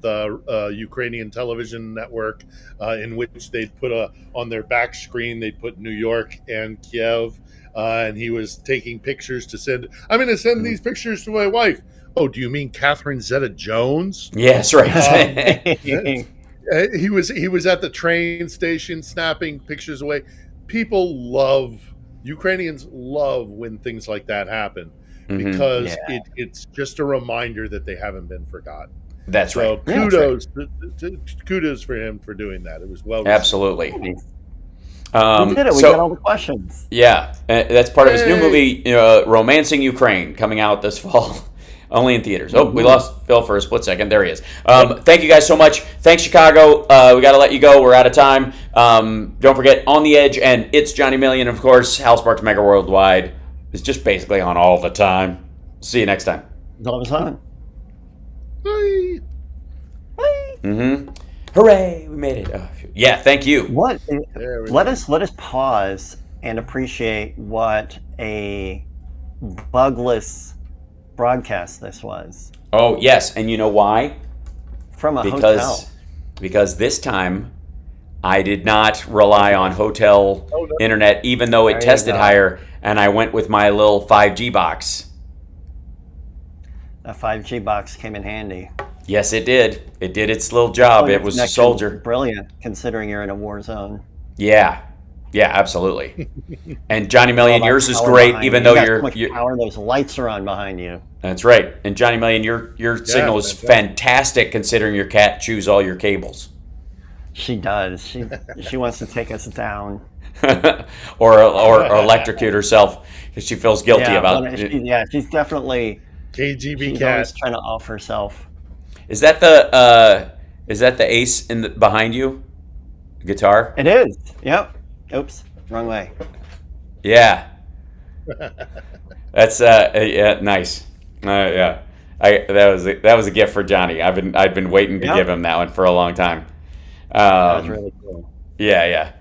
Ukrainian television network in which they'd put on their back screen, they'd put New York and Kiev, and he was taking pictures to send. I'm going to send these pictures to my wife. Oh, do you mean Catherine Zeta-Jones? Yes, right. He was at the train station snapping pictures away. Ukrainians love when things like that happen because it's just a reminder that they haven't been forgotten. That's right. So kudos for him for doing that. It was well received. Absolutely. We did it. We got all the questions. Yeah, that's part of his new movie, Romancing Ukraine, coming out this fall. Only in theaters. Oh, we lost Phil for a split second. There he is. Thank you guys so much. Thanks, Chicago. We got to let you go. We're out of time. Don't forget, On the Edge, and It's Johnny Million, of course. Hal Sparks Megaworldwide is just basically on all the time. See you next time. All the time. Bye. Bye. Mm-hmm. Hooray! We made it. Oh, yeah, thank you. Let us pause and appreciate what a bugless broadcast this was. Oh yes, and you know why? From a hotel. Because this time I did not rely on hotel internet, even though it tested higher, and I went with my little 5G box. A 5G box came in handy. Yes, it did. It did its little job. It was a soldier. Brilliant, considering you're in a war zone. Yeah, absolutely. And Johnny Million, yours is great, even though you're power. Those lights are on behind you. That's right. And Johnny Million, your signal is fantastic, considering your cat chews all your cables. She does. She wants to take us down, or electrocute herself because she feels guilty about it. She's definitely KGB cat. She's always trying to off herself. Is that the Ace behind you? Guitar? It is. Yep. Oops. Wrong way. Yeah. That's nice. Yeah. That was a gift for Johnny. I've been waiting to give him that one for a long time. That was really cool. Yeah.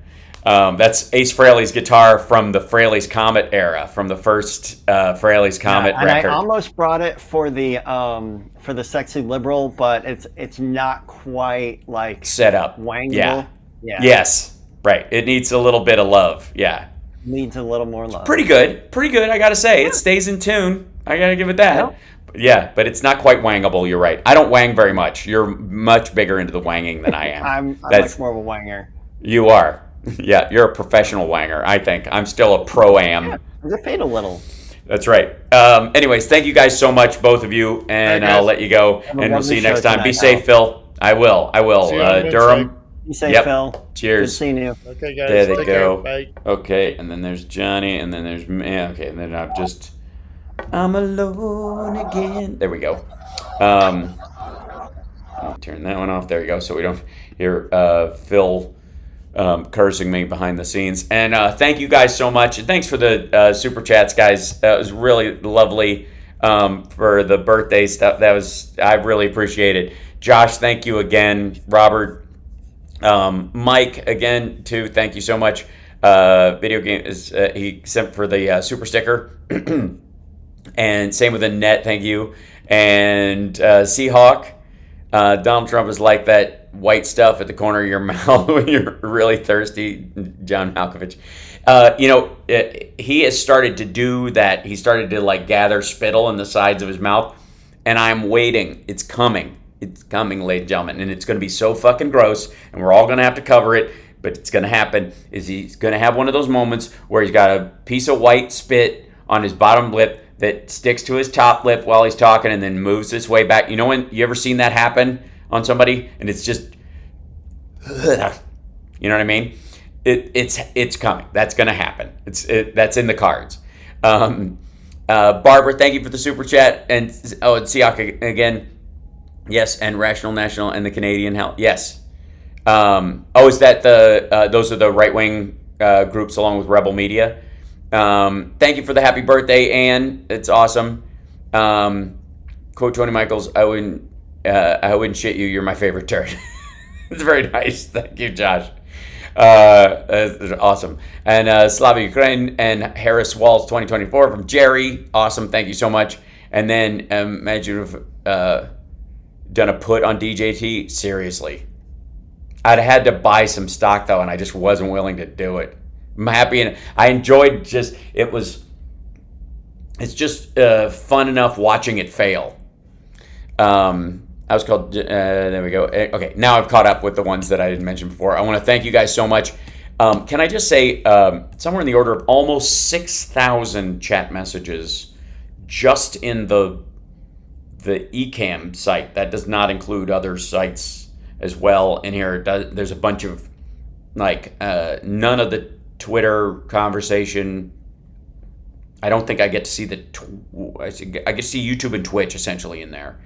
That's Ace Frehley's guitar from the Frehley's Comet era, from the first Frehley's Comet record. I almost brought it for the Sexy Liberal, but it's not quite like set up. Wangable. Yeah. Yes. Right. It needs a little bit of love. Yeah. Needs a little more love. Pretty good. I gotta say, it stays in tune. I gotta give it that. Yeah, but it's not quite wangable. You're right. I don't wang very much. You're much bigger into the wanging than I am. I'm much more of a wanger. You are. Yeah, you're a professional wanger, I think. I'm still a pro-am. Yeah, I get paid a little. That's right. Anyways, thank you guys so much, both of you, and I'll let you go, and we'll see you next time. Be safe, Phil. I will. Durham. Be safe, Phil. Cheers. Good seeing you. Okay, guys. There they go. Bye. Okay, and then there's Johnny, and then there's me. Okay, and then I'm alone again. There we go. Turn that one off. There you go, so we don't hear Phil cursing me behind the scenes. And thank you guys so much. And thanks for the super chats, guys. That was really lovely for the birthday stuff. I really appreciate it. Josh, thank you again. Robert, Mike, again, too. Thank you so much. Video game is he sent for the super sticker. And same with Annette, thank you. And Seahawk, Donald Trump is like that white stuff at the corner of your mouth when you're really thirsty. John Malkovich. He has started to do that. He started to gather spittle in the sides of his mouth. And I'm waiting. It's coming. It's coming, ladies and gentlemen. And it's going to be so fucking gross. And we're all going to have to cover it. But it's going to happen. He's going to have one of those moments where he's got a piece of white spit on his bottom lip that sticks to his top lip while he's talking and then moves this way back. You know when you ever seen that happen on somebody and it's just, you know what I mean? It's coming. That's going to happen. That's in the cards. Barbara, thank you for the super chat. And Siaka again. Yes, and Rational National and the Canadian Health. Yes. Is that those are the right-wing groups along with Rebel Media? Thank you for the happy birthday, Anne. It's awesome. Quote Tony Michaels, I wouldn't shit you. You're my favorite turd. It's very nice. Thank you, Josh. Awesome. And Slava Ukraine and Harris Walls 2024 from Jerry. Awesome. Thank you so much. And then imagine you've done a put on DJT. Seriously. I'd had to buy some stock though, and I just wasn't willing to do it. I'm happy and I enjoyed it's just fun enough watching it fail. I was called, there we go. Okay, now I've caught up with the ones that I didn't mention before. I want to thank you guys so much. Can I just say, somewhere in the order of almost 6,000 chat messages just in the Ecamm site. That does not include other sites as well. In here, there's a bunch of, none of the Twitter conversation. I don't think I get to see I get to see YouTube and Twitch essentially in there.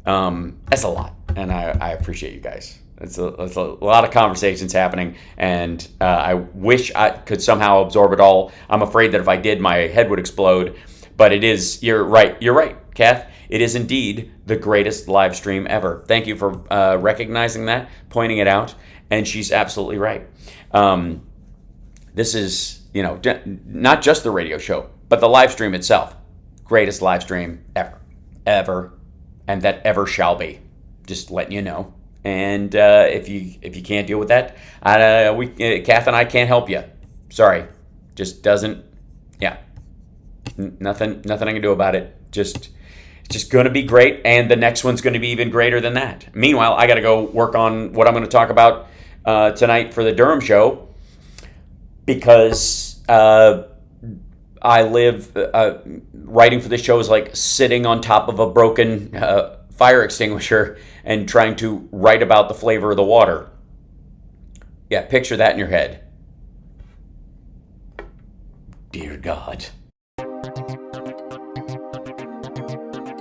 That's a lot, and I appreciate you guys. It's a lot of conversations happening, and I wish I could somehow absorb it all. I'm afraid that if I did, my head would explode. But it is, you're right, Kath. It is indeed the greatest live stream ever. Thank you for recognizing that, pointing it out, and she's absolutely right. This is, not just the radio show, but the live stream itself. Greatest live stream ever, and that ever shall be. Just letting you know. And if you can't deal with that, Kath and I can't help you. Sorry, just doesn't. Yeah, nothing I can do about it. It's just going to be great, and the next one's going to be even greater than that. Meanwhile, I got to go work on what I'm going to talk about tonight for the Durham show, because I live writing for this show is like sitting on top of a broken fire extinguisher and trying to write about the flavor of the water. Yeah, picture that in your head. Dear God.